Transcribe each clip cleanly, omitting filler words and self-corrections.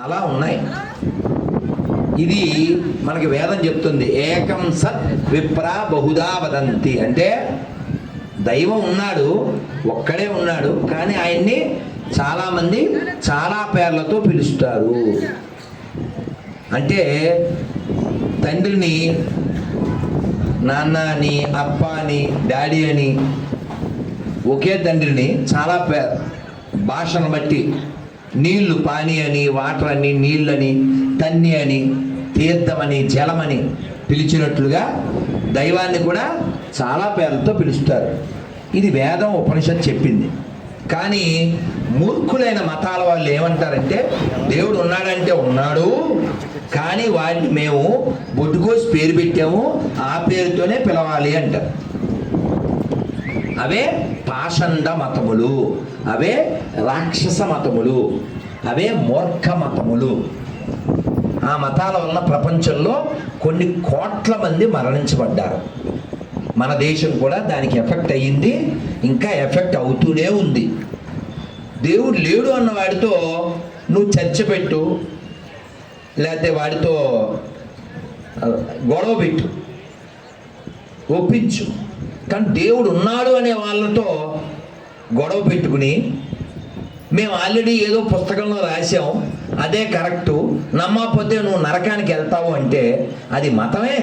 అలా ఉన్నాయి. ఇది మనకి వేదం చెప్తుంది, ఏకం సత్ విప్ర బహుదా వదంతి. అంటే దైవం ఉన్నాడు, ఒక్కడే ఉన్నాడు, కానీ ఆయన్ని చాలామంది చాలా పేర్లతో పిలుస్తారు. అంటే తండ్రిని నాన్న అని, అప్ప అని, డాడీ అని, ఒకే తండ్రిని చాలా భాషను బట్టి నీళ్లు పాని అని, వాటర్ అని, నీళ్ళని, తన్ని అని, తీర్థమని, జలమని పిలిచినట్లుగా దైవాన్ని కూడా చాలా పేర్లతో పిలుస్తారు. ఇది వేదం ఉపనిషత్తు చెప్పింది. కానీ మూర్ఖులైన మతాల వాళ్ళు ఏమంటారంటే, దేవుడు ఉన్నాడంటే ఉన్నాడు, కానీ వాడిని మేము బొడ్డుకోసి పేరు పెట్టాము, ఆ పేరుతోనే పిలవాలి అంటారు. అవే పాషండ మతములు, అవే రాక్షస మతములు, అవే మూర్ఖ మతములు. ఆ మతాల వలన ప్రపంచంలో కొన్ని కోట్ల మంది మరణించబడ్డారు. మన దేశం కూడా దానికి ఎఫెక్ట్ అయ్యింది, ఇంకా ఎఫెక్ట్ అవుతూనే ఉంది. దేవుడు లేడు అన్న వాడితో నువ్వు చర్చ పెట్టు, లేకపోతే వాడితో గొడవ పెట్టు, ఒప్పించు. కానీ దేవుడు ఉన్నాడు అనే వాళ్ళతో గొడవ పెట్టుకుని, మేము ఆల్రెడీ ఏదో పుస్తకంలో రాసాం, అదే కరెక్టు, నమ్మకపోతే నువ్వు నరకానికి వెళ్తావు అంటే అది మతమే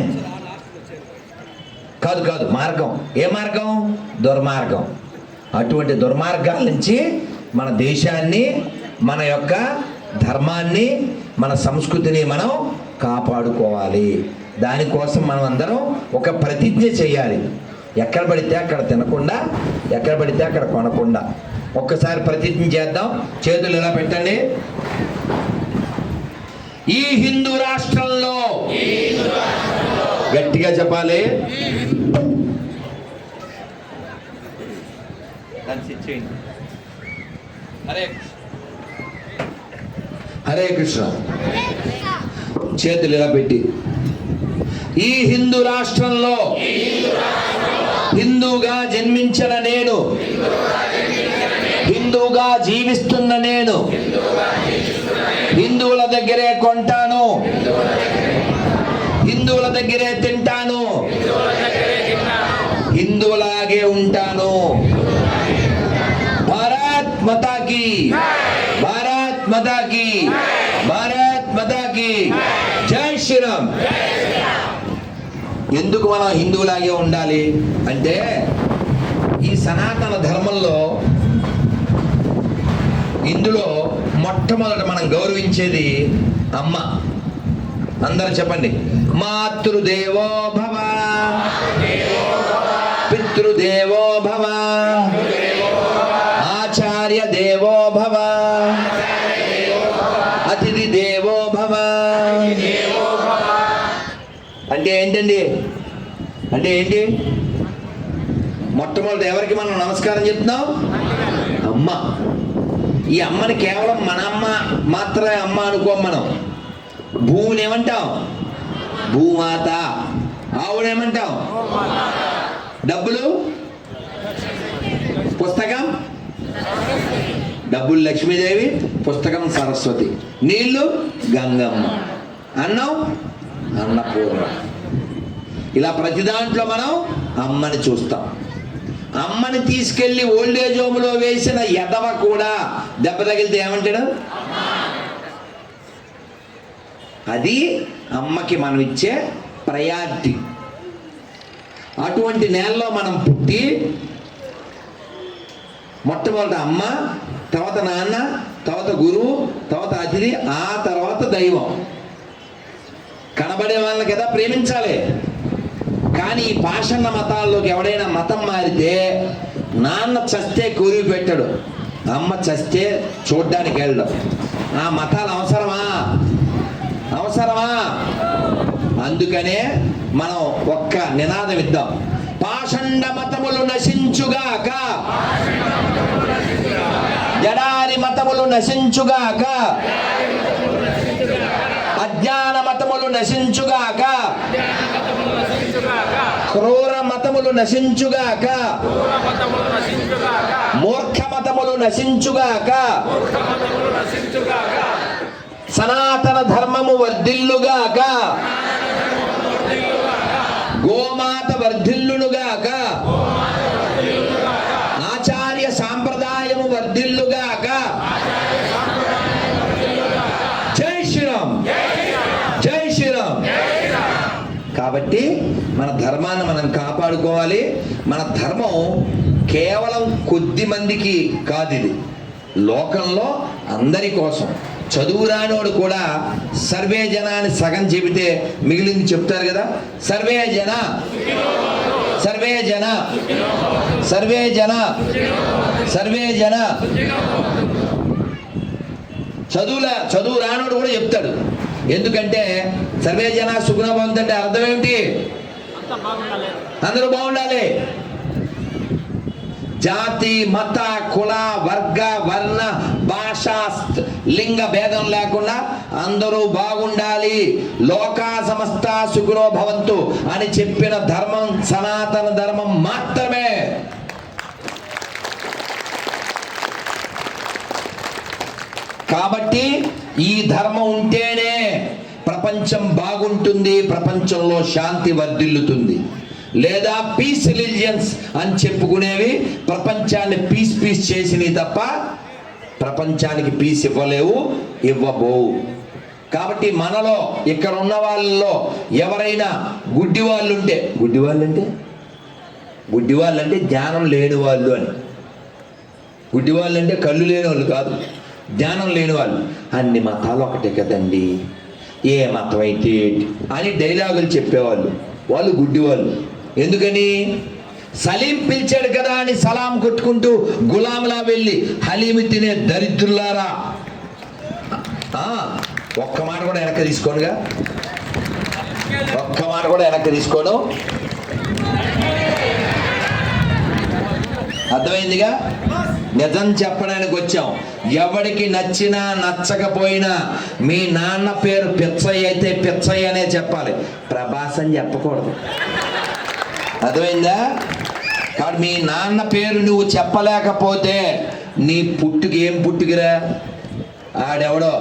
కాదు. కాదు, మార్గం. ఏ మార్గం? దుర్మార్గం. అటువంటి దుర్మార్గాల నుంచి మన దేశాన్ని, మన యొక్క ధర్మాన్ని, మన సంస్కృతిని మనం కాపాడుకోవాలి. దానికోసం మనం అందరం ఒక ప్రతిజ్ఞ చేయాలి. ఎక్కడ పడితే అక్కడ తినకుండా, ఎక్కడ పడితే అక్కడ కొనకుండా. ఒక్కసారి ప్రతిజ్ఞ చేద్దాం. చేతులు ఇలా పెట్టండి. ఈ హిందూ రాష్ట్రంలో, గట్టిగా చెప్పాలి, హరే కృష్ణ. చేతులు ఇలా పెట్టి, ఈ హిందూ రాష్ట్రంలో హిందూగా జన్మించిన నేను, హిందూగా జీవిస్తున్న నేను, హిందువుల దగ్గరే కొంటాను, హిందువుల దగ్గరే తింటాను, హిందువులాగే ఉంటాను. భారత్ మాతాకి, భారత్ మాతాకి, భారత్ మాతాకి జై శ్రీరామ్. ఎందుకు మనం హిందువులాగే ఉండాలి అంటే, ఈ సనాతన ధర్మంలో ఇందులో మొట్టమొదట మనం గౌరవించేది అమ్మ. అందరూ చెప్పండి, మాతృదేవో భవ, పితృదేవో భవ, ఆచార్య దేవో భవ, అతిథి దేవో భవ. అంటే ఏంటండి? అంటే ఏంటి? మొట్టమొదటి ఎవరికి మనం నమస్కారం చెప్తున్నాం? అమ్మ. ఈ అమ్మని కేవలం మన అమ్మ మాత్రమే అమ్మ అనుకోం మనం. భూమిని ఏమంటాం? భూమాత. ఆవునేమంటాం? డబ్బులు, పుస్తకం, డబ్బులు లక్ష్మీదేవి, పుస్తకం సరస్వతి, నీళ్లు గంగమ్మ, అన్నం అన్నపూర్ణ. ఇలా ప్రతి దాంట్లో మనం అమ్మని చూస్తాం. అమ్మని తీసుకెళ్లి ఓల్డేజ్ హోమ్లో వేసిన ఎదవ కూడా దెబ్బ తగిలితే ఏమంటాడు? అది అమ్మకి మనం ఇచ్చే ప్రయారిటీ. అటువంటి నేలలో మనం పుట్టి మొట్టమొదట అమ్మ, తర్వాత నాన్న, తర్వాత గురువు, తర్వాత అతిథి, ఆ తర్వాత దైవం. కనబడే వాళ్ళని కదా ప్రేమించాలి. కానీ ఈ పాషాణ మతాల్లోకి ఎవడైనా మతం మారితే, నాన్న చస్తే కూలి పెట్టాడు, అమ్మ చస్తే చూడ్డానికి వెళ్ళడం. ఆ మతాలు అవసరమా? అవసరమా? అందుకనే మనం ఒక్క నినాదం ఇద్దాం, పాషండ మతములు నశించుగాక, జడారి మతములు నశించుగాక, అజ్ఞాన మతములు నశించుగాక, క్రూర మతములు నశించుగాక, మూర్ఖ మతములు నశించుగాక. సనాతన ధర్మము వర్ధిల్లుగాక, గోమాత వర్ధిల్లునుగాక, ఆచార్య సాంప్రదాయము వర్ధిల్లుగాక. జై శ్రీరామ్, జై శ్రీరామ్. కాబట్టి మన ధర్మాన్ని మనం కాపాడుకోవాలి. మన ధర్మం కేవలం కొద్ది మందికి కాదు, ఇది లోకంలో అందరి కోసం. చదువు రానోడు కూడా సర్వే జనాన్ని సగం చెబితే మిగిలింది చెప్తారు కదా. సర్వే జన, సర్వే జన, సర్వే జన, సర్వే జన. చదువు రానోడు కూడా చెప్తాడు. ఎందుకంటే సర్వే జన సుగుణ భవంతంటే అర్థం ఏమిటి? అందరూ బాగుండాలి. జాతి, మత, కుల, వర్గ, వర్ణ, భాష, లింగ భేదం లేకుండా అందరూ బాగుండాలి. లోకా సమస్త సుఖినో భవంతు అని చెప్పిన ధర్మం సనాతన ధర్మం మాత్రమే. కాబట్టి ఈ ధర్మం ఉంటేనే ప్రపంచం బాగుంటుంది, ప్రపంచంలో శాంతి వర్ధిల్లుతుంది. లేదా పీస్ రిలీజియన్స్ అని చెప్పుకునేవి ప్రపంచాన్ని పీస్ చేసినవి తప్ప ప్రపంచానికి పీస్ ఇవ్వలేవు, ఇవ్వబోవు. కాబట్టి మనలో ఇక్కడ ఉన్న వాళ్ళలో ఎవరైనా గుడ్డి వాళ్ళు ఉంటే, గుడ్డి వాళ్ళు అంటే జ్ఞానం లేని వాళ్ళు అని. గుడ్డి వాళ్ళు అంటే కళ్ళు లేని వాళ్ళు కాదు, జ్ఞానం లేని వాళ్ళు. అన్ని మతాలు ఒకటే కదండి, ఏ మతం అయితే అని డైలాగులు చెప్పేవాళ్ళు, వాళ్ళు గుడ్డివాళ్ళు. ఎందుకని? సలీం పిలిచాడు కదా అని సలాం కొట్టుకుంటూ గులాంలా వెళ్ళి హలీమి తినే దరిద్రులారా. ఒక్క మాట కూడా వెనక్కి తీసుకోనుగా, ఒక్క మాట కూడా వెనక్కి తీసుకోను. అర్థమైందిగా? నిజం చెప్పడానికి వచ్చాం. ఎవడికి నచ్చినా నచ్చకపోయినా మీ నాన్న పేరు పిచ్చయ్య అయితే పిచ్చయ్య అనే చెప్పాలి, ప్రభాస్ అని చెప్పకూడదు. అర్థమైందా? కాబట్టి మీ నాన్న పేరు నువ్వు చెప్పలేకపోతే నీ పుట్టుకి ఏం పుట్టుకిరా? ఆడెవడో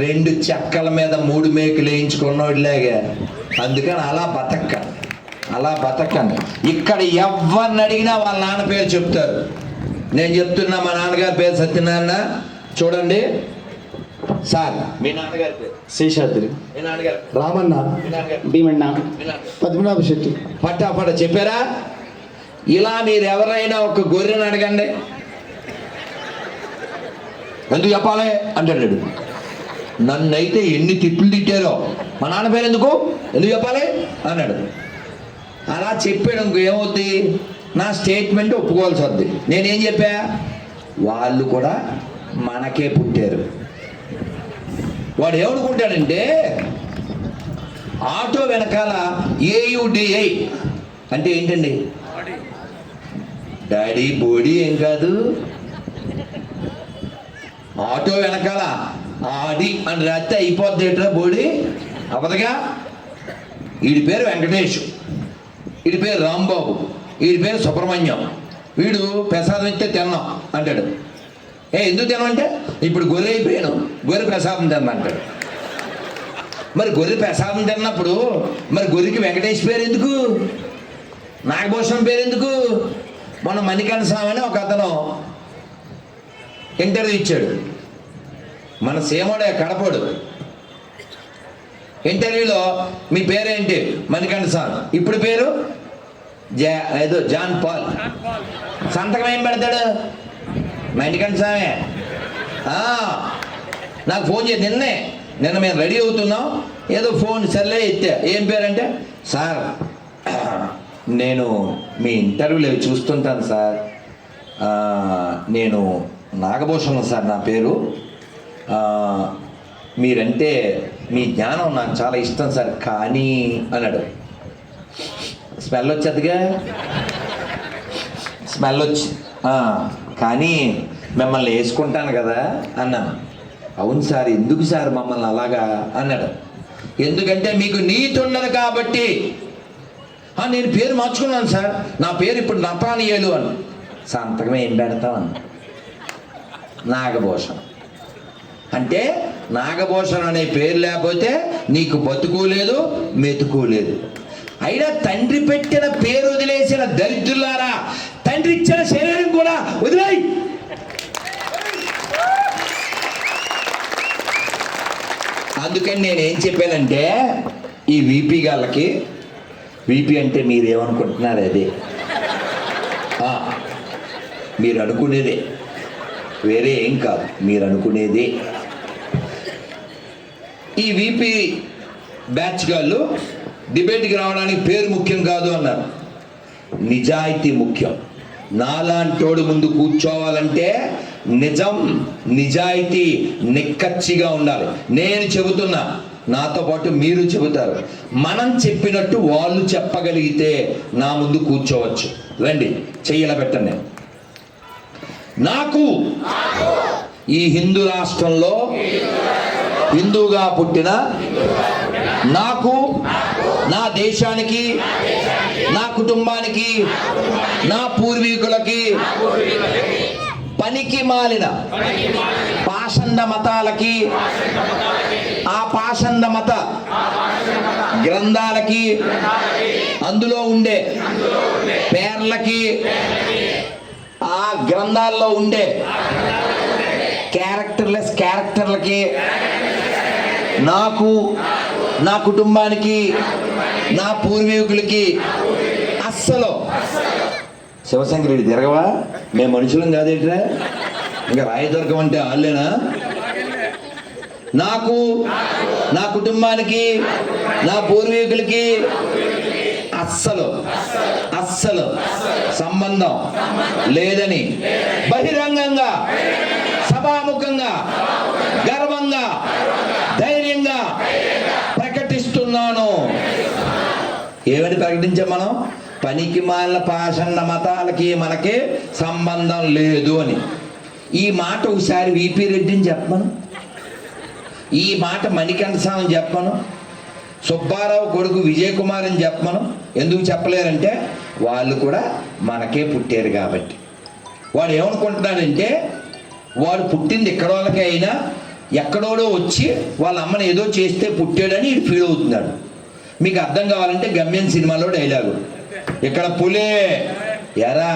2 చెక్కల మీద 3 మేకులు వేయించుకున్నోడిలాగా. అందుకని అలా బతకండి. ఇక్కడ ఎవరిని అడిగినా వాళ్ళ నాన్న పేరు చెప్తారు. నేను చెప్తున్నా, మా నాన్నగారి పేరు సత్యనారాయణ. చూడండి సార్, మీ నాన్నగారి పేరు శేషాద్రి, మీ నాన్నగారు రామన్న, భీమన్న, పద్మనాభ శెట్టి. పట్టాపట చెప్పారా? ఇలా మీరు ఎవరైనా ఒక గొర్రెని అడగండి, ఎందుకు చెప్పాలి అంటాడు. నన్నైతే ఎన్ని తిప్పులు తిట్టారో, మా నాన్న పేరు ఎందుకు చెప్పాలి అన్నాడు. అలా చెప్పాడు ఇంకో ఏమవుద్ది? నా స్టేట్మెంట్ ఒప్పుకోవాల్సి వద్ది. నేనేం చెప్పా? వాళ్ళు కూడా మనకే పుట్టారు. వాడు ఏమనుకుంటాడంటే ఆటో వెనకాల AUDI అంటే ఏంటండి? డాడీ బోడీ ఏం కాదు, ఆటో వెనకాల ఆడి అని రాస్తే అయిపోద్ది. ఏంట్రా బోడీ అవదగా. వీడి పేరు వెంకటేష్, వీడి పేరు రాంబాబు, వీడి పేరు సుబ్రహ్మణ్యం. వీడు ప్రసాదం ఇస్తే తిన్నాం అంటాడు. ఎందుకు తినమంటే ఇప్పుడు గొర్రె అయిపోయాను, గొర్రె ప్రసాదం తిన్నా అంటాడు. మరి గొర్రె ప్రసాదం తిన్నప్పుడు మరి గొర్రెకి వెంకటేష్ పేరు ఎందుకు, నాగభూషణం పేరు ఎందుకు? మొన్న మణికంఠ స్వామి అని ఒక అతను ఇంటర్వ్యూ ఇచ్చాడు, మన సీమోడే కడపడు. ఇంటర్వ్యూలో మీ పేరేంటి? మణికంఠ స్వామి. ఇప్పుడు పేరు ఏదో జాన్ పాల్. సంతకం ఏం పెడతాడు? మణికంఠ స్వామి. నాకు ఫోన్ చేసి నిన్న మేము రెడీ అవుతున్నాం, ఏదో ఫోన్ సర్లే ఎత్తా. ఏం పేరంటే, సార్ నేను మీ ఇంటర్వ్యూలు అవి చూస్తుంటాను సార్, నేను నాగభూషణం సార్ నా పేరు, మీరంటే మీ జ్ఞానం నాకు చాలా ఇష్టం సార్, కానీ అన్నాడు. స్మెల్ వచ్చేదిగా, స్మెల్ వచ్చి కానీ మిమ్మల్ని వేసుకుంటాను కదా అన్నాను. అవును సార్, ఎందుకు సార్ మమ్మల్ని అలాగా అన్నాడు. ఎందుకంటే మీకు నీతి ఉన్నది కాబట్టి. నేను పేరు మార్చుకున్నాను సార్, నా పేరు ఇప్పుడు నతానియేలు అని. సంతకం ఏం పెడతాం అన్న? నాగభూషణం. అంటే నాగభూషణం అనే పేరు లేకపోతే నీకు బతుకు లేదు, మెతుకు లేదు. అయినా తండ్రి పెట్టిన పేరు వదిలేసిన దరిద్రులారా, తండ్రి ఇచ్చిన శరీరం కూడా వదిలేయి. అందుకని నేనేం చెప్పానంటే, ఈ వీపీ గాళ్ళకి, వీపీ అంటే మీరేమనుకుంటున్నారు? అదే మీరు అనుకునేదే, వేరే ఏం కాదు, మీరు అనుకునేదే. ఈ వీపీ బ్యాచ్ గాళ్ళు డిబేట్కి రావడానికి పేరు ముఖ్యం కాదు అన్నారు. నిజాయితీ ముఖ్యం. నాలాంటోడు ముందు కూర్చోవాలంటే నిజం, నిజాయితీ, నిక్కచ్చిగా ఉండాలి. నేను చెబుతున్నా, నాతో పాటు మీరు చెబుతారు. మనం చెప్పినట్టు వాళ్ళు చెప్పగలిగితే నా ముందు కూర్చోవచ్చు. రండి, చెయ్యలా పెట్టండి. నాకు ఈ హిందూ రాష్ట్రంలో హిందూగా పుట్టిన నాకు, నా దేశానికి, నా కుటుంబానికి, నా పూర్వీకులకి, పనికి మాలిన పాషండ మతాలకి, ఆ పాషండ మత గ్రంథాలకి, అందులో ఉండే పేర్లకి, ఆ గ్రంథాల్లో ఉండే క్యారెక్టర్లెస్ క్యారెక్టర్లకి, నాకు, నా కుటుంబానికి, నా పూర్వీకులకి అస్సలు శివశంకరెడ్డి తిరగవా? మేము మనుషులం కాదేట్రా? ఇంకా రాయదుర్గం అంటే వాళ్ళేనా? నాకు, నా కుటుంబానికి, నా పూర్వీకులకి అస్సలు అస్సలు సంబంధం లేదని బహిరంగంగా, సభాముఖంగా, గర్వంగా, ధైర్యంగా ప్రకటిస్తున్నాను. ఏమని ప్రకటించాం మనం? పనికి మాలిన పాషండ మతాలకి మనకి సంబంధం లేదు అని. ఈ మాట ఒకసారి విపి రెడ్డిని చెప్పను, ఈ మాట మణికంఠ స్వామిని చెప్పను, సుబ్బారావు కొడుకు విజయ్ కుమార్ అని చెప్పను. ఎందుకు చెప్పలేరంటే వాళ్ళు కూడా మనకే పుట్టారు కాబట్టి. వాడు ఏమనుకుంటున్నాడంటే, వాడు పుట్టింది ఎక్కడోళ్ళకే అయినా ఎక్కడోడో వచ్చి వాళ్ళ అమ్మని ఏదో చేస్తే పుట్టాడని వీడు ఫీల్ అవుతున్నాడు. మీకు అర్థం కావాలంటే గమ్యం సినిమాలో డైలాగు, ఇక్కడ పులే ఎరా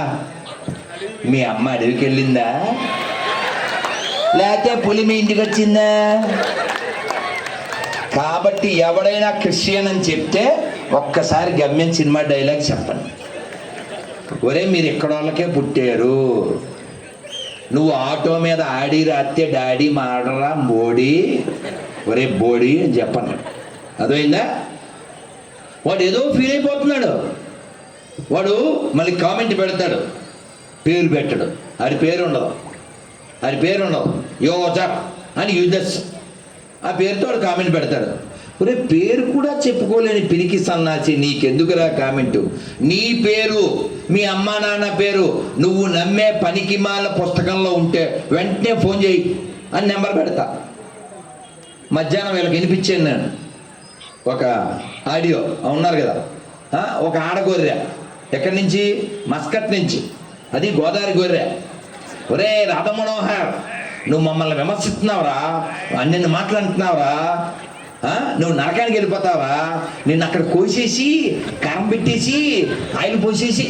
మీ అమ్మ అడవికి వెళ్ళిందా, లేకపోతే పులి మీ ఇంటికి వచ్చిందా? కాబట్టి ఎవడైనా క్రిస్టియన్ అని చెప్తే ఒక్కసారి గమ్యం సినిమా డైలాగ్ చెప్పండి. ఒరే మీరు ఎక్కడ వాళ్ళకే పుట్టారు, నువ్వు ఆటో మీద ఆడి రాస్తే డాడీ మాడరా బోడి, ఒరే బోడి అని చెప్పను. అర్థమైందా? వాడు ఏదో ఫీల్ అయిపోతున్నాడు. వాడు మళ్ళీ కామెంట్ పెడతాడు, పేరు పెట్టడు, అది పేరు ఉండదు, అది పేరు ఉండదు, యోజ అని యూజస్ ఆ పేరుతో వాడు కామెంట్ పెడతాడు. ఒరే పేరు కూడా చెప్పుకోలేని పిరికి సన్నాసి, నీకెందుకురా కామెంటు? నీ పేరు, మీ అమ్మా నాన్న పేరు నువ్వు నమ్మే పనికిమాల పుస్తకంలో ఉంటే వెంటనే ఫోన్ చేయి అని నెంబర్ పెడతా. మధ్యాహ్నం వీళ్ళకి వినిపించాను నేను ఒక ఆడియో, ఉన్నారు కదా, ఒక ఆడగొర్రె ఎక్కడి నుంచి, మస్కట్ నుంచి, అది గోదావరి గొర్రె. ఒరే రాధమనోహర్, నువ్వు మమ్మల్ని విమర్శిస్తున్నావురా, నిన్ను మాట్లాడుతున్నావురా, నువ్వు నరకానికి వెళ్ళిపోతావా, నిన్ను అక్కడ కోసేసి కారం పెట్టేసి ఆయిల్ పోసేసి,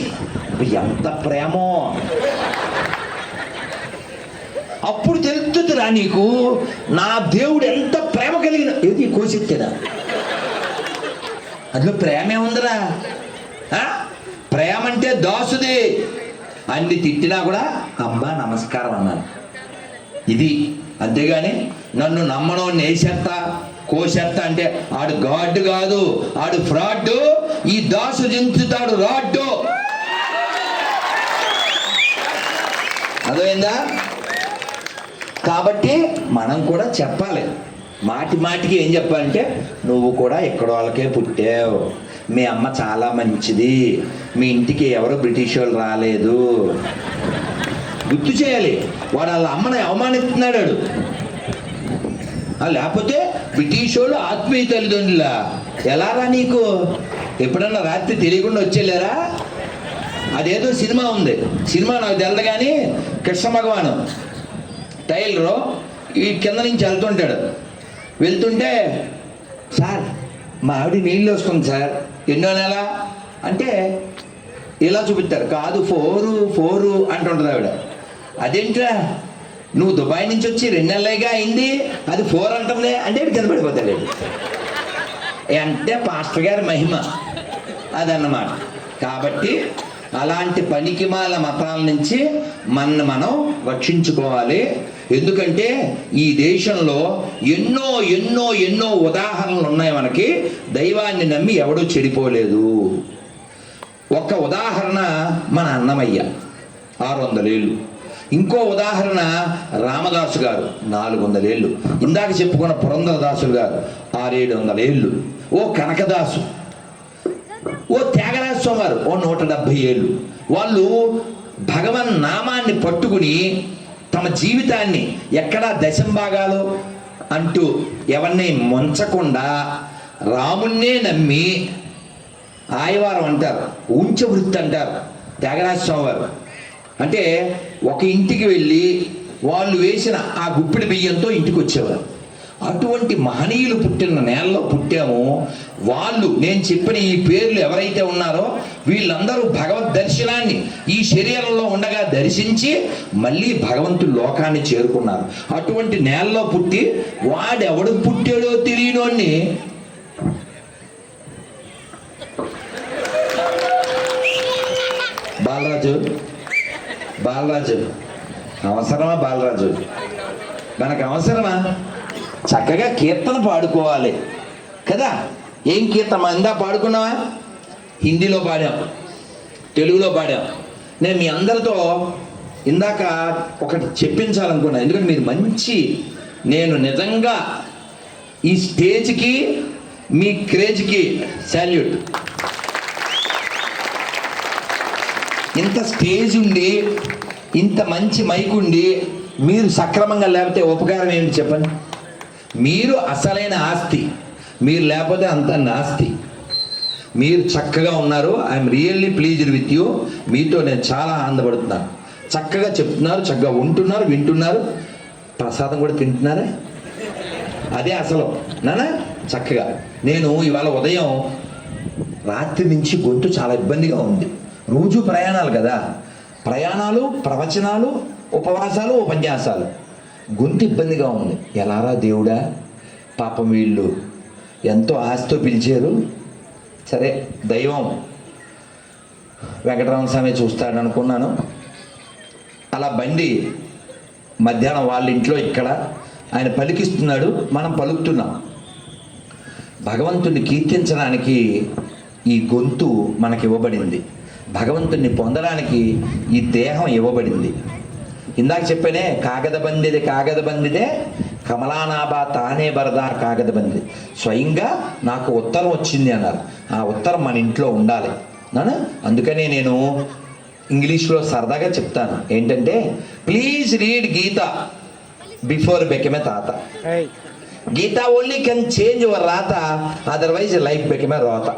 ఎంత ప్రేమో అప్పుడు తెలుస్తుందిరా నీకు నా దేవుడు ఎంత ప్రేమ కలిగిన. ఏది కోసెత్తేదా? అందులో ప్రేమే ఉందిరా. ప్రేమ అంటే దాసుది. అన్ని తిట్టినా కూడా అమ్మా నమస్కారం అన్నాను, ఇది. అంతేగాని నన్ను నమ్మడం నేసేత్తా కోసేత్తా అంటే ఆడు గాడ్ కాదు, ఆడు ఫ్రాడ్. ఈ దాసు దించుతాడు రాడ్డు. అర్థమైందా? కాబట్టి మనం కూడా చెప్పాలి, మాటి మాటికి ఏం చెప్పాలంటే, నువ్వు కూడా ఎక్కడ వాళ్ళకే పుట్టావు, మీ అమ్మ చాలా మంచిది, మీ ఇంటికి ఎవరు బ్రిటిష్ వాళ్ళు రాలేదు, గుర్తు చేయాలి. వాడు వాళ్ళ అమ్మని అవమానిస్తున్నాడు. లేకపోతే బ్రిటిష్ వాళ్ళు ఆత్మీయ తల్లిదండ్రులా? ఎలారా నీకు? ఎప్పుడన్నా రాత్రి తెలియకుండా వచ్చేలేరా? అదేదో సినిమా ఉంది, సినిమా నాకు తెలదు కానీ, కృష్ణ భగవాను టైలరు ఈ కింద నుంచి వెళ్తుంటే సార్ మా ఆవిడ నీళ్ళు వస్తుంది సార్, ఎన్నో నెల అంటే ఇలా చూపిస్తారు, కాదు 4 అంటుంటుంది ఆవిడ. అదేంట్రా నువ్వు దుబాయ్ నుంచి వచ్చి 2 నెలలుగా అయింది, అది 4 అంటుంది అంటే కింద పడిపోతాడు. అంటే పాస్టర్ గారి మహిమ అదన్నమాట. కాబట్టి అలాంటి పనికిమాల మతాల నుంచి మనం రక్షించుకోవాలి. ఎందుకంటే ఈ దేశంలో ఎన్నో ఎన్నో ఎన్నో ఉదాహరణలు ఉన్నాయి మనకి. దైవాన్ని నమ్మి ఎవడూ చెడిపోలేదు. ఒక ఉదాహరణ మన అన్నమయ్య 600 ఏళ్ళు. ఇంకో ఉదాహరణ రామదాసు గారు 400 ఏళ్ళు. ఇందాక చెప్పుకున్న పురంధరదాసులు గారు 600-700 ఏళ్ళు. ఓ కనకదాసు, ఓ త్యాగరాజ స్వామి వారు 170 ఏళ్ళు. వాళ్ళు భగవన్ నామాన్ని పట్టుకుని తమ జీవితాన్ని ఎక్కడా దశంభాగాలు అంటూ ఎవరిని ముంచకుండా రామున్నే నమ్మి, ఆయవారం అంటారు, ఉంచవృత్తి అంటారు త్యాగరాజ స్వామి వారు. అంటే ఒక ఇంటికి వెళ్ళి వాళ్ళు వేసిన ఆ గుప్పిడి బియ్యంతో ఇంటికి వచ్చేవారు. అటువంటి మహనీయులు పుట్టిన నేలలో పుట్టాము. వాళ్ళు నేను చెప్పిన ఈ పేర్లు ఎవరైతే ఉన్నారో వీళ్ళందరూ భగవద్ దర్శనాన్ని ఈ శరీరంలో ఉండగా దర్శించి మళ్ళీ భగవంతుడు లోకాన్ని చేరుకున్నారు. అటువంటి నేలలో పుట్టి వాడెవడు పుట్టాడో తెలియనోడిని బాలరాజు అవసరమా? బాలరాజు మనకు అవసరమా? చక్కగా కీర్తన పాడుకోవాలి కదా. ఏం కీర్తన ఇందా పాడుకున్నావా? హిందీలో పాడాం, తెలుగులో పాడాం. నేను మీ అందరితో ఇందాక ఒకటి చెప్పించాలనుకున్నాను. ఎందుకంటే మీరు నేను నిజంగా ఈ స్టేజ్కి మీ క్రేజ్కి సాల్యూట్. ఇంత స్టేజ్ ఉండి ఇంత మంచి మైక్ ఉండి మీరు సక్రమంగా లేకపోతే ఉపకారం ఏంటి చెప్పండి? మీరు అసలైన ఆస్తి, మీరు లేకపోతే అంత నాస్తి. మీరు చక్కగా ఉన్నారు. I'm really pleased with you. మీతో నేను చాలా ఆనందపడుతున్నాను. చక్కగా చెప్తున్నారు, చక్కగా ఉంటున్నారు, వింటున్నారు, ప్రసాదం కూడా తింటున్నారా? అదే అసలు నానా చక్కగా. నేను ఇవాళ ఉదయం రాత్రి నుంచి గొంతు చాలా ఇబ్బందిగా ఉంది. రోజు ప్రయాణాలు కదా, ప్రయాణాలు, ప్రవచనాలు, ఉపవాసాలు, ఉపన్యాసాలు, గొంతు ఇబ్బందిగా ఉంది. ఎలారా దేవుడా, పాపం వీళ్ళు ఎంతో ఆశతో పిలిచారు. సరే దైవం వెంకటరమణ స్వామి చూస్తాడు అనుకున్నాను. అలా బండి మధ్యాహ్నం వాళ్ళ ఇంట్లో ఇక్కడ ఆయన పలికిస్తున్నాడు, మనం పలుకుతున్నాం. భగవంతుడిని కీర్తించడానికి ఈ గొంతు మనకి ఇవ్వబడింది. భగవంతుడిని పొందడానికి ఈ దేహం ఇవ్వబడింది. ఇందాక చెప్పానే, కాగదబందిదే కమలానాభా తానే బరదార్ కాగదబంది. స్వయంగా నాకు ఉత్తరం వచ్చింది అన్నారు. ఆ ఉత్తరం మన ఇంట్లో ఉండాలి నాన్న. అందుకనే నేను ఇంగ్లీష్లో సరదాగా చెప్తాను ఏంటంటే, please read Gita before become తాత. Gita only can change your రాత, అదర్వైజ్ లైఫ్ బెకమే రోత.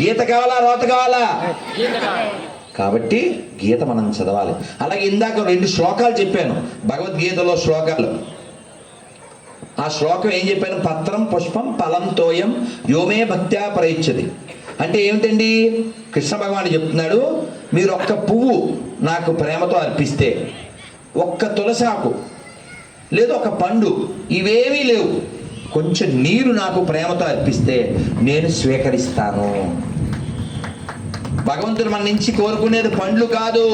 గీత కావాలా, రోత కావాలా? కాబట్టి గీత మనం చదవాలి. అలాగే ఇందాక 2 శ్లోకాలు చెప్పాను భగవద్గీతలో శ్లోకాలు. ఆ శ్లోకం ఏం చెప్పాను? పత్రం పుష్పం ఫలం తోయం యోమే భక్త్యా ప్రయచ్చది. అంటే ఏమిటండి? కృష్ణ భగవానుడు చెప్తున్నాడు, మీరు ఒక్క పువ్వు నాకు ప్రేమతో అర్పిస్తే, ఒక్క తులసాకు లేదు, ఒక పండు, ఇవేమీ లేవు, కొంచెం నీరు నాకు ప్రేమతో అర్పిస్తే నేను స్వీకరిస్తాను. భగవంతుడు మన నుంచి కోరుకునేది పండ్లు కాదు,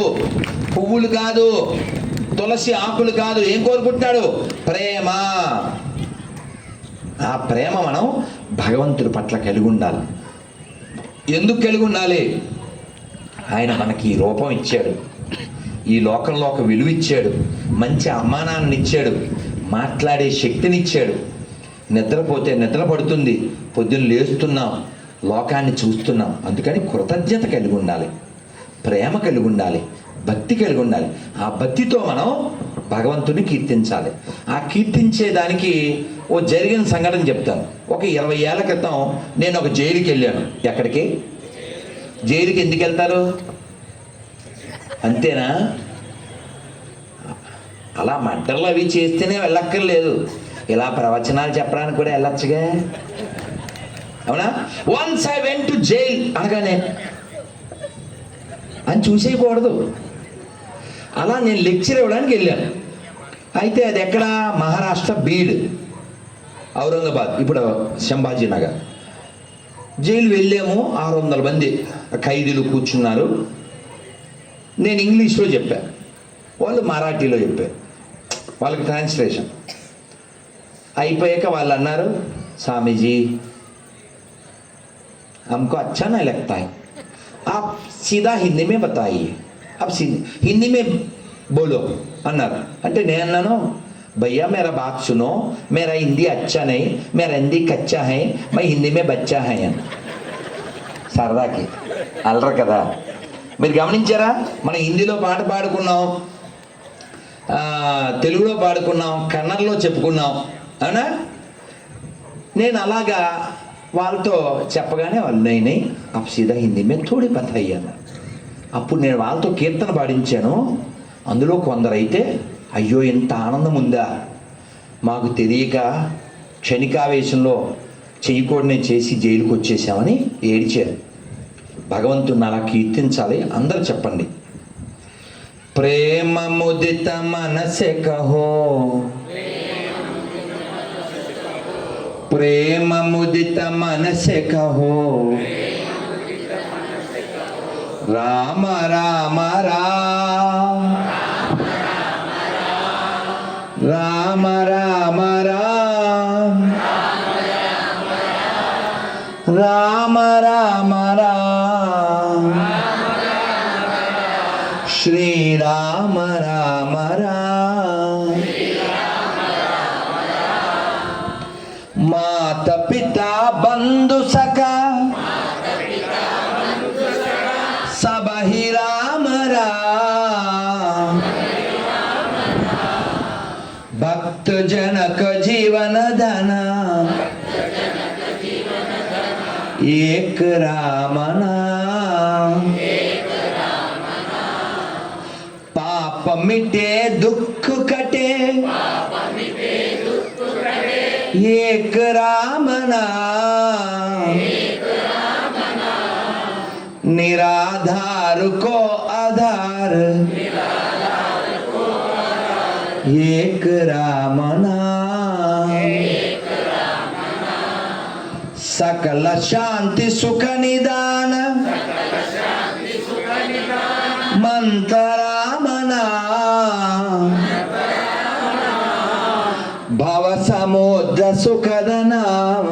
పువ్వులు కాదు, తులసి ఆకులు కాదు. ఏం కోరుకుంటున్నాడు? ప్రేమ. ఆ ప్రేమ మనం భగవంతుడి పట్ల కలిగి ఉండాలి. ఎందుకు కలిగి ఉండాలి? ఆయన మనకి ఈ రూపం ఇచ్చాడు, ఈ లోకంలో ఒక విలువ ఇచ్చాడు, మంచి అమ్మానాన్ని ఇచ్చాడు, మాట్లాడే శక్తినిచ్చాడు. నిద్రపోతే నిద్ర పడుతుంది, పొద్దున్న లేస్తున్నాం, లోకాన్ని చూస్తున్నాం. అందుకని కృతజ్ఞత కలిగి ఉండాలి, ప్రేమ కలిగి ఉండాలి, భక్తి కలిగి ఉండాలి. ఆ భక్తితో మనం భగవంతుని కీర్తించాలి. ఆ కీర్తించేదానికి ఓ జరిగిన సంఘటన చెప్తాను. ఒక 20 ఏళ్ల క్రితం నేను ఒక జైలుకి వెళ్ళాను. ఎక్కడికి? జైలుకి ఎందుకు వెళ్తారు? అంతేనా? అలా మంటలు అవి చేస్తేనే వెళ్ళక్కర్లేదు, ఇలా ప్రవచనాలు చెప్పడానికి కూడా వెళ్ళొచ్చుగా, అవునా? Once I went to jail అనగానే అని చూసేయకూడదు. అలా నేను లెక్చర్ ఇవ్వడానికి వెళ్ళాను. అయితే అది ఎక్కడ? మహారాష్ట్ర బీడ్, ఔరంగాబాద్, ఇప్పుడు సంభాజీ నగర్. జైలు వెళ్ళాము. 600 మంది ఖైదీలు కూర్చున్నారు. నేను ఇంగ్లీష్లో చెప్పాను, వాళ్ళు మరాఠీలో చెప్పారు, వాళ్ళకి ట్రాన్స్లేషన్. అయిపోయాక వాళ్ళు అన్నారు, స్వామీజీ हमको अच्छा नहीं लगता है, आप सीधा हिंदी में बताइए, आप हिंदी में बोलो అన్నారు. అంటే నేను అన్నాను, भैया मेरा बात सुनो, मेरा हिंदी अच्छा नहीं, मेरा हिंदी कच्चा है, मैं हिंदी में बच्चा है అని. సరదాకి అల్లరు కదా. మీరు గమనించారా? మనం హిందీలో పాట పాడుకున్నాం, తెలుగులో పాడుకున్నాం, కన్నడలో చెప్పుకున్నాం, అవునా? నేను అలాగా వాళ్ళతో చెప్పగానే వాళ్ళు నైనా అప్ సీదా హిందీ మీద తోడి బతాయి అన్నారు. అప్పుడు నేను వాళ్ళతో కీర్తన పాడించాను. అందులో కొందరైతే అయ్యో ఎంత ఆనందం ఉందా, మాకు తెలియక క్షణికావేశంలో చెయ్యకూడనే చేసి జైలుకి వచ్చేసామని ఏడిచారు. భగవంతుని అలా కీర్తించాలి. అందరూ చెప్పండి, ప్రేమ ముదిత మనసే కహో, ప్రేమ ముదిత మనసే కహో, రామ రామ రామ రామ రామ రామ రామ రామ శ్రీరామ రామ రామ. మాత పితా బంధు సఖా सबहि राम राम, भक्त जनक जीवन धन, एक राम नाम, पाप मिटे दुख कटे, एक राम नाम, निराधार को आधार, एक राम नाम, सकल शांति सुख निदान, मंत्र राम नाम, भव समुद्र सुखद नाम,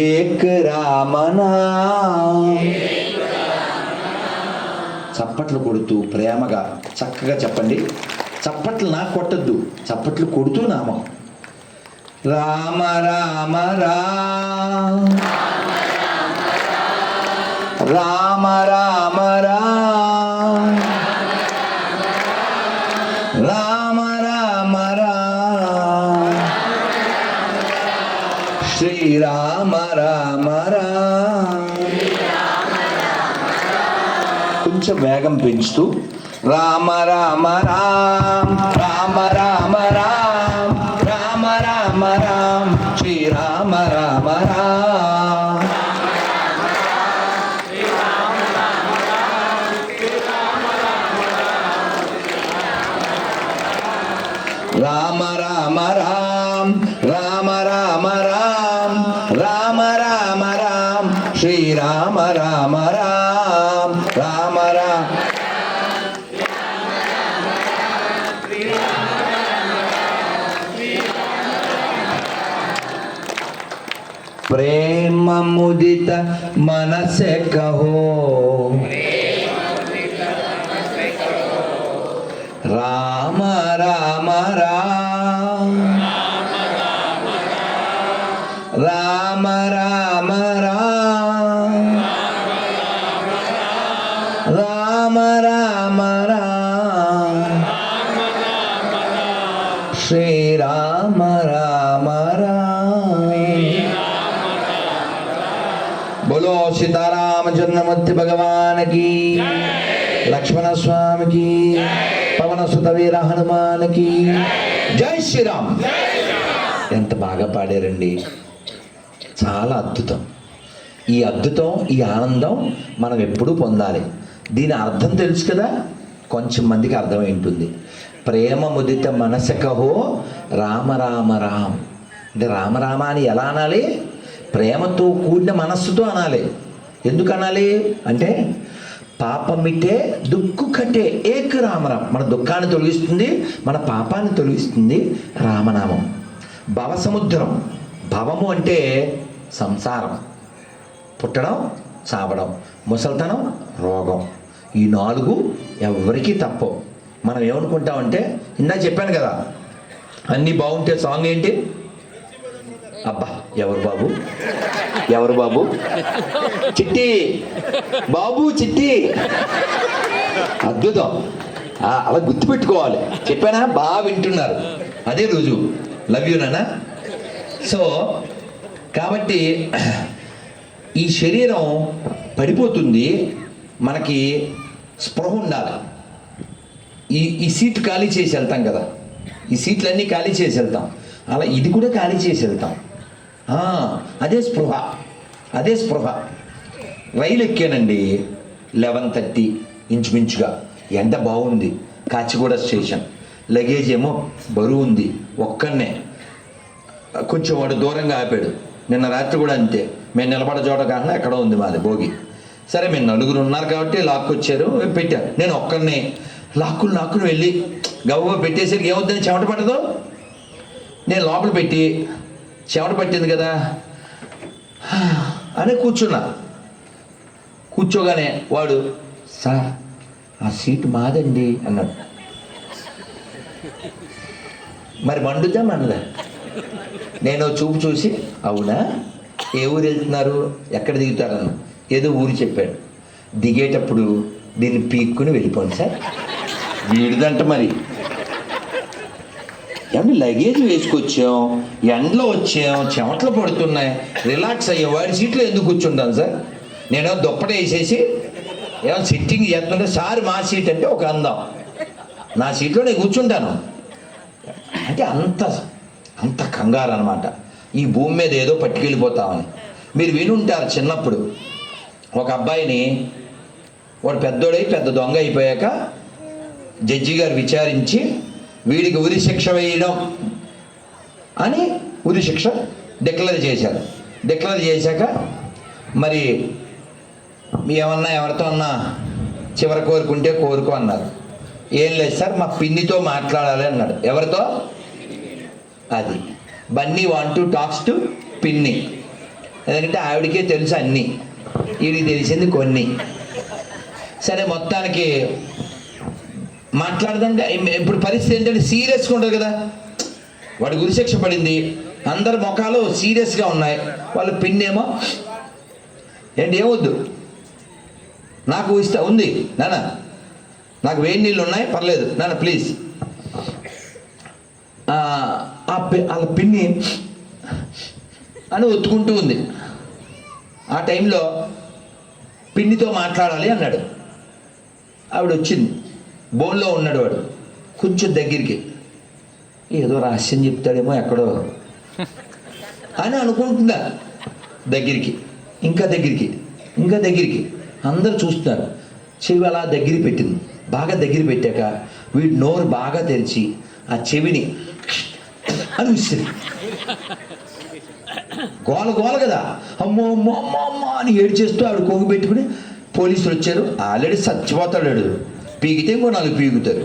एक राम नाम. చప్పట్లు కొడుతూ ప్రేమగా చక్కగా చెప్పండి. చప్పట్లు నాకు కొట్టద్దు, చప్పట్లు కొడుతూ నామం. రామ రామ రామ రామ రామ రామ రామ రామ శ్రీరామ రామ రామ. కొంచెం వేగం పెంచుతూ రామ రామ రామ రామ రామ రామ రామ రామ రామ శ్రీరామ రామ రామ. రామ రామ రామ రామ రామ రామ రామ రామ రామ శ్రీరామ రామ రామ రామ రామ. प्रेम मुदित मन से कहो, राम राम राम राम राम राम राम राम राम श्री राम राम राम. बोलो सीताराम जन्मूर्ति भगवान की, లక్ష్మణ స్వామికి, పవన సుత వీర హనుమానికి జై శ్రీరామ్. ఎంత బాగా పాడారండి, చాలా అద్భుతం. ఈ అద్భుతం, ఈ ఆనందం మనం ఎప్పుడూ పొందాలి. దీని అర్థం తెలుసు కదా, కొంచెం మందికి అర్థమై ఉంటుంది. ప్రేమ ముదిత మనసకహో రామ రామ రామ్ అంటే రామరామ అని ఎలా అనాలి? ప్రేమతో కూడిన మనస్సుతో అనాలి. ఎందుకు అనాలి అంటే పాపమిటే దుక్కు కట్టే ఏక రామరామ్. మన దుఃఖాన్ని తొలగిస్తుంది, మన పాపాన్ని తొలగిస్తుంది రామనామం. భవసముద్రం, భవము అంటే సంసారం, పుట్టడం, చావడం, ముసల్తనం, రోగం. ఈ 4 ఎవరికీ తప్పవు. మనం ఏమనుకుంటామంటే, ఇందాక చెప్పాను కదా, అన్నీ బాగుంటే సాంగ్ ఏంటి? అబ్బా ఎవరు బాబు, ఎవరు బాబు, చిట్టి బాబు, చిట్టి. అద్భుతం, అలా గుర్తుపెట్టుకోవాలి. చెప్పానా? బాగా వింటున్నారు, అదే రుజువు. లవ్ యూ నాన్న. సో కాబట్టి ఈ శరీరం పడిపోతుంది, మనకి స్పృహ ఉండాలి. ఈ సీట్ ఖాళీ చేసి వెళ్తాం కదా, ఈ సీట్లన్నీ ఖాళీ చేసి వెళ్తాం, అలా ఇది కూడా ఖాళీ చేసి వెళ్తాం. అదే స్పృహ, అదే స్పృహ. రైలు ఎక్కానండి 11:30 ఇంచుమించుగా. ఎండ బాగుంది, కాచిగూడ స్టేషన్. లగేజ్ ఏమో బరువు ఉంది, ఒక్కనే. కొంచెం వాడు దూరంగా ఆపాడు. నిన్న రాత్రి కూడా అంతే, మేము నిలబడ చోట కాకుండా ఎక్కడ ఉంది మాది భోగి. సరే మేము 4 ఉన్నారు కాబట్టి లాక్కొచ్చారు, పెట్టారు. నేను ఒక్కరిని లాక్కుని వెళ్ళి గవ్వ పెట్టేసరికి ఏమవుద్దని చెమట పట్టదు. నేను లోపల పెట్టి చెమట పట్టింది కదా అని కూర్చున్నా. కూర్చోగానే వాడు, సార్ ఆ సీటు మాదండి అన్నాడు. మరి మండుద్దా మనదా? నేను చూపు చూసి, అవునా, ఏ ఊరు వెళ్తున్నారు, ఎక్కడ దిగుతారన్న, ఏదో ఊరు చెప్పాడు. దిగేటప్పుడు దీన్ని పీక్కుని వెళ్ళిపోండి సార్. వీడిదంట మరి. ఏమంటే లగేజ్ వేసుకొచ్చాం, ఎండలో వచ్చాం, చెమటలు పడుతున్నాయి, రిలాక్స్ అయ్యాం, వాడి సీట్లో ఎందుకు కూర్చుంటాను సార్? నేను దుప్పట వేసేసి ఏమో సిట్టింగ్ చేస్తుంటే, సార్ మా సీట్ అంటే ఒక అందం, నా సీట్లో నేను కూర్చుంటాను అంటే అంత కంగారు అనమాట. ఈ భూమి మీద ఏదో పట్టుకెళ్ళిపోతామని. మీరు వినుంటారు చిన్నప్పుడు, ఒక అబ్బాయిని, వాడు పెద్దోడై పెద్ద దొంగ అయిపోయాక జడ్జి గారు విచారించి వీడికి ఉరి శిక్ష వేయడం అని ఉరి శిక్ష డిక్లేర్ చేశారు. డిక్లేర్ చేశాక మరి ఏమన్నా ఎవరితో అన్నా చివరి కోరుకుంటే కోరుకో అన్నారు. ఏం లేదు సార్, మా పిన్నితో మాట్లాడాలి అన్నాడు. ఎవరితో? అది Bunny want to talks to పిన్ని. ఎందుకంటే ఆవిడకే తెలుసు అన్నీ, వీడికి తెలిసింది కొన్ని. సరే మొత్తానికి మాట్లాడదంటే ఇప్పుడు పరిస్థితి ఏంటంటే సీరియస్గా ఉంటుంది కదా. వాడి గురిశిక్ష పడింది, అందరి ముఖాలు సీరియస్గా ఉన్నాయి. వాళ్ళ పిన్నేమో ఏంటి, ఏమొద్దు నాకు ఇస్తా ఉంది నాన్న, నాకు వేడి నీళ్ళు ఉన్నాయి పర్లేదు నాన్న ప్లీజ్. వాళ్ళ పిన్ని అని ఒత్తుకుంటూ ఉంది. ఆ టైంలో పిన్నితో మాట్లాడాలి అన్నాడు. ఆవిడ వచ్చింది, బోన్లో ఉన్నాడు వాడు, కొంచెం దగ్గరికి, ఏదో రహస్యం చెప్తాడేమో ఎక్కడో అని అనుకుంటుందా. దగ్గరికి, ఇంకా దగ్గరికి, ఇంకా దగ్గరికి, అందరూ చూస్తున్నారు. చెవి అలా దగ్గర పెట్టింది. బాగా దగ్గర పెట్టాక వీడి నోరు బాగా తెరిచి ఆ చెవిని అని విసిరి, గోల కదా, అమ్మో అమ్మో అమ్మో అమ్మ అని ఏడ్చేస్తూ ఆవిడ కొంగు పెట్టుకుని పోలీసులు వచ్చారు. ఆల్రెడీ చచ్చిపోతాడు, పీకితే ఇంకో 4 పీకుతారు.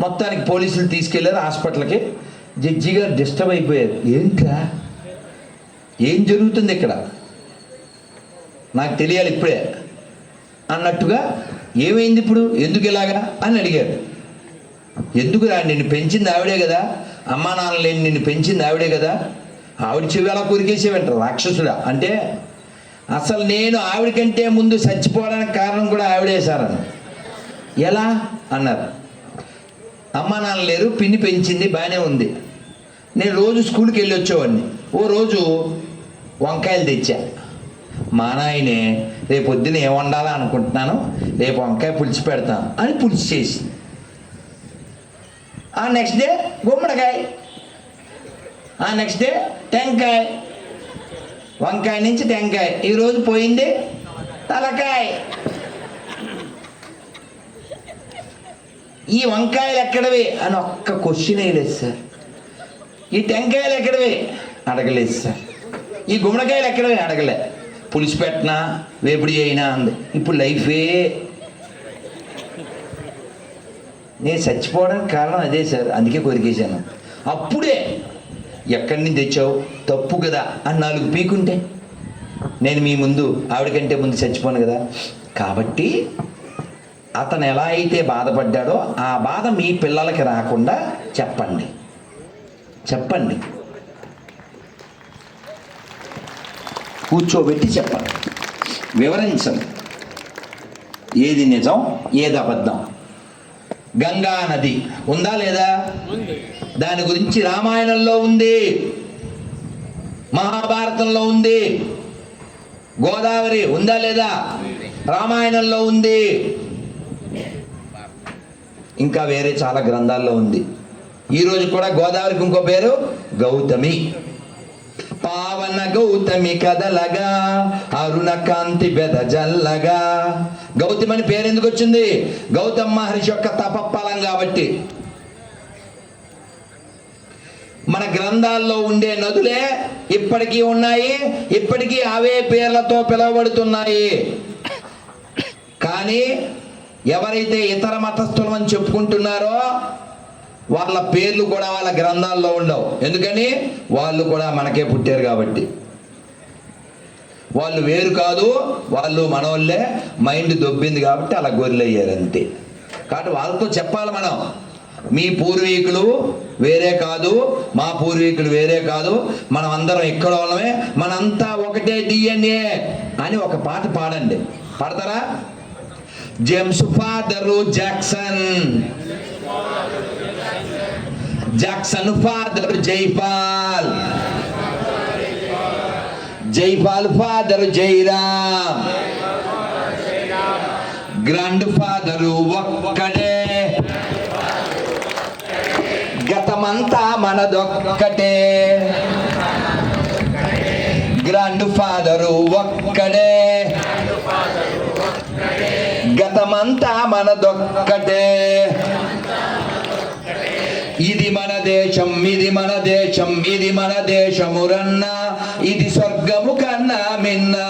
మొత్తానికి పోలీసులు తీసుకెళ్లారు హాస్పిటల్కి. జడ్జి గారు డిస్టర్బ్ అయిపోయారు. ఏంట్రా, ఏం జరుగుతుంది ఇక్కడ, నాకు తెలియాలి ఇప్పుడే అన్నట్టుగా. ఏమైంది ఇప్పుడు, ఎందుకు ఇలాగా అని అడిగారు. ఎందుకురా, నిన్ను పెంచింది ఆవిడే కదా, అమ్మా నాన్న లేని నిన్ను పెంచింది ఆవిడే కదా, ఆవిడ చెవి అలా కొరికేసేవంటారు రాక్షసుడా అంటే, అసలు నేను ఆవిడకంటే ముందు చచ్చిపోవడానికి కారణం కూడా ఆవిడే సార్ అన్న. ఎలా అన్నారు. అమ్మా నాన్న లేరు, పిన్ని పెంచింది, బాగానే ఉంది. నేను రోజు స్కూల్కి వెళ్ళి వచ్చేవాడిని. ఓ రోజు వంకాయలు తెచ్చా. మా నాయనే రేపు పొద్దున ఏం వండాలా అనుకుంటున్నాను, రేపు వంకాయ పులుసు పెడతాను అని పులుసు చేసింది. ఆ నెక్స్ట్ డే గుమ్మడికాయ, ఆ నెక్స్ట్ డే టెంకాయ, వంకాయ నుంచి టెంకాయ, ఈరోజు పోయింది తలకాయ. ఈ వంకాయలు ఎక్కడవి అని ఒక్క క్వశ్చన్ వేయలేదు సార్. ఈ టెంకాయలు ఎక్కడవి అడగలేదు సార్. ఈ గుమ్మడికాయలు ఎక్కడవి అడగలే. పులుసు పెట్టినా వేపుడు చేయినా అంది. ఇప్పుడు లైఫే. నేను చచ్చిపోవడానికి కారణం అదే సార్, అందుకే కొరికేశాను. అప్పుడే ఎక్కడి నుంచి తెచ్చావు, తప్పు కదా అని 4 పీకుంటే నేను మీ ముందు ఆవిడకంటే ముందు చచ్చిపోను కదా. కాబట్టి అతను ఎలా అయితే బాధపడ్డాడో ఆ బాధ మీ పిల్లలకి రాకుండా చెప్పండి, చెప్పండి, కూర్చోబెట్టి చెప్పండి, వివరించండి. ఏది నిజం, ఏది అబద్ధం. గంగా నది ఉందా లేదా? దాని గురించి రామాయణంలో ఉంది, మహాభారతంలో ఉంది. గోదావరి ఉందా లేదా? రామాయణంలో ఉంది. ఇంకా వేరే చాలా గ్రంథాల్లో ఉంది. ఈరోజు కూడా గోదావరికి ఇంకో పేరు గౌతమి. పావన గౌతమి కదలగా అరుణ కాంతి బెదజల్లగా. గౌతమి అని పేరు ఎందుకు వచ్చింది? గౌతమ మహర్షి యొక్క తపఫలం కాబట్టి. మన గ్రంథాల్లో ఉండే నదులే ఇప్పటికీ ఉన్నాయి, ఇప్పటికీ అవే పేర్లతో పిలువబడుతున్నాయి. కానీ ఎవరైతే ఇతర మతస్థులం అని చెప్పుకుంటున్నారో వాళ్ళ పేర్లు కూడా వాళ్ళ గ్రంథాల్లో ఉండవు. ఎందుకని? వాళ్ళు కూడా మనకే పుట్టారు కాబట్టి. వాళ్ళు వేరు కాదు, వాళ్ళు మనోళ్ళే. మైండ్ దొబ్బింది కాబట్టి అలా గొర్రెలయ్యారు అంతే. కాబట్టి వాళ్ళతో చెప్పాలి మనం, మీ పూర్వీకులు వేరే కాదు, మా పూర్వీకులు వేరే కాదు, మనం అందరం ఇక్కడ వాళ్ళమే, మనంతా ఒకటే DNA అని ఒక పాట పాడండి. పాడతారా? James father Jackson, Jackson father Jaipal, Jaipal father Jairam, grandfather ఒక్కడే, గతమంతా మనదొక్కటే. గ్రాండ్ ఫాదరు ఒక్కడే, గతమంతా మనదొక్కటే. ఇది మన దేశం, ఇది మన దేశం, ఇది మన దేశమురన్నా, ఇది స్వర్గము కన్నా మిన్నా.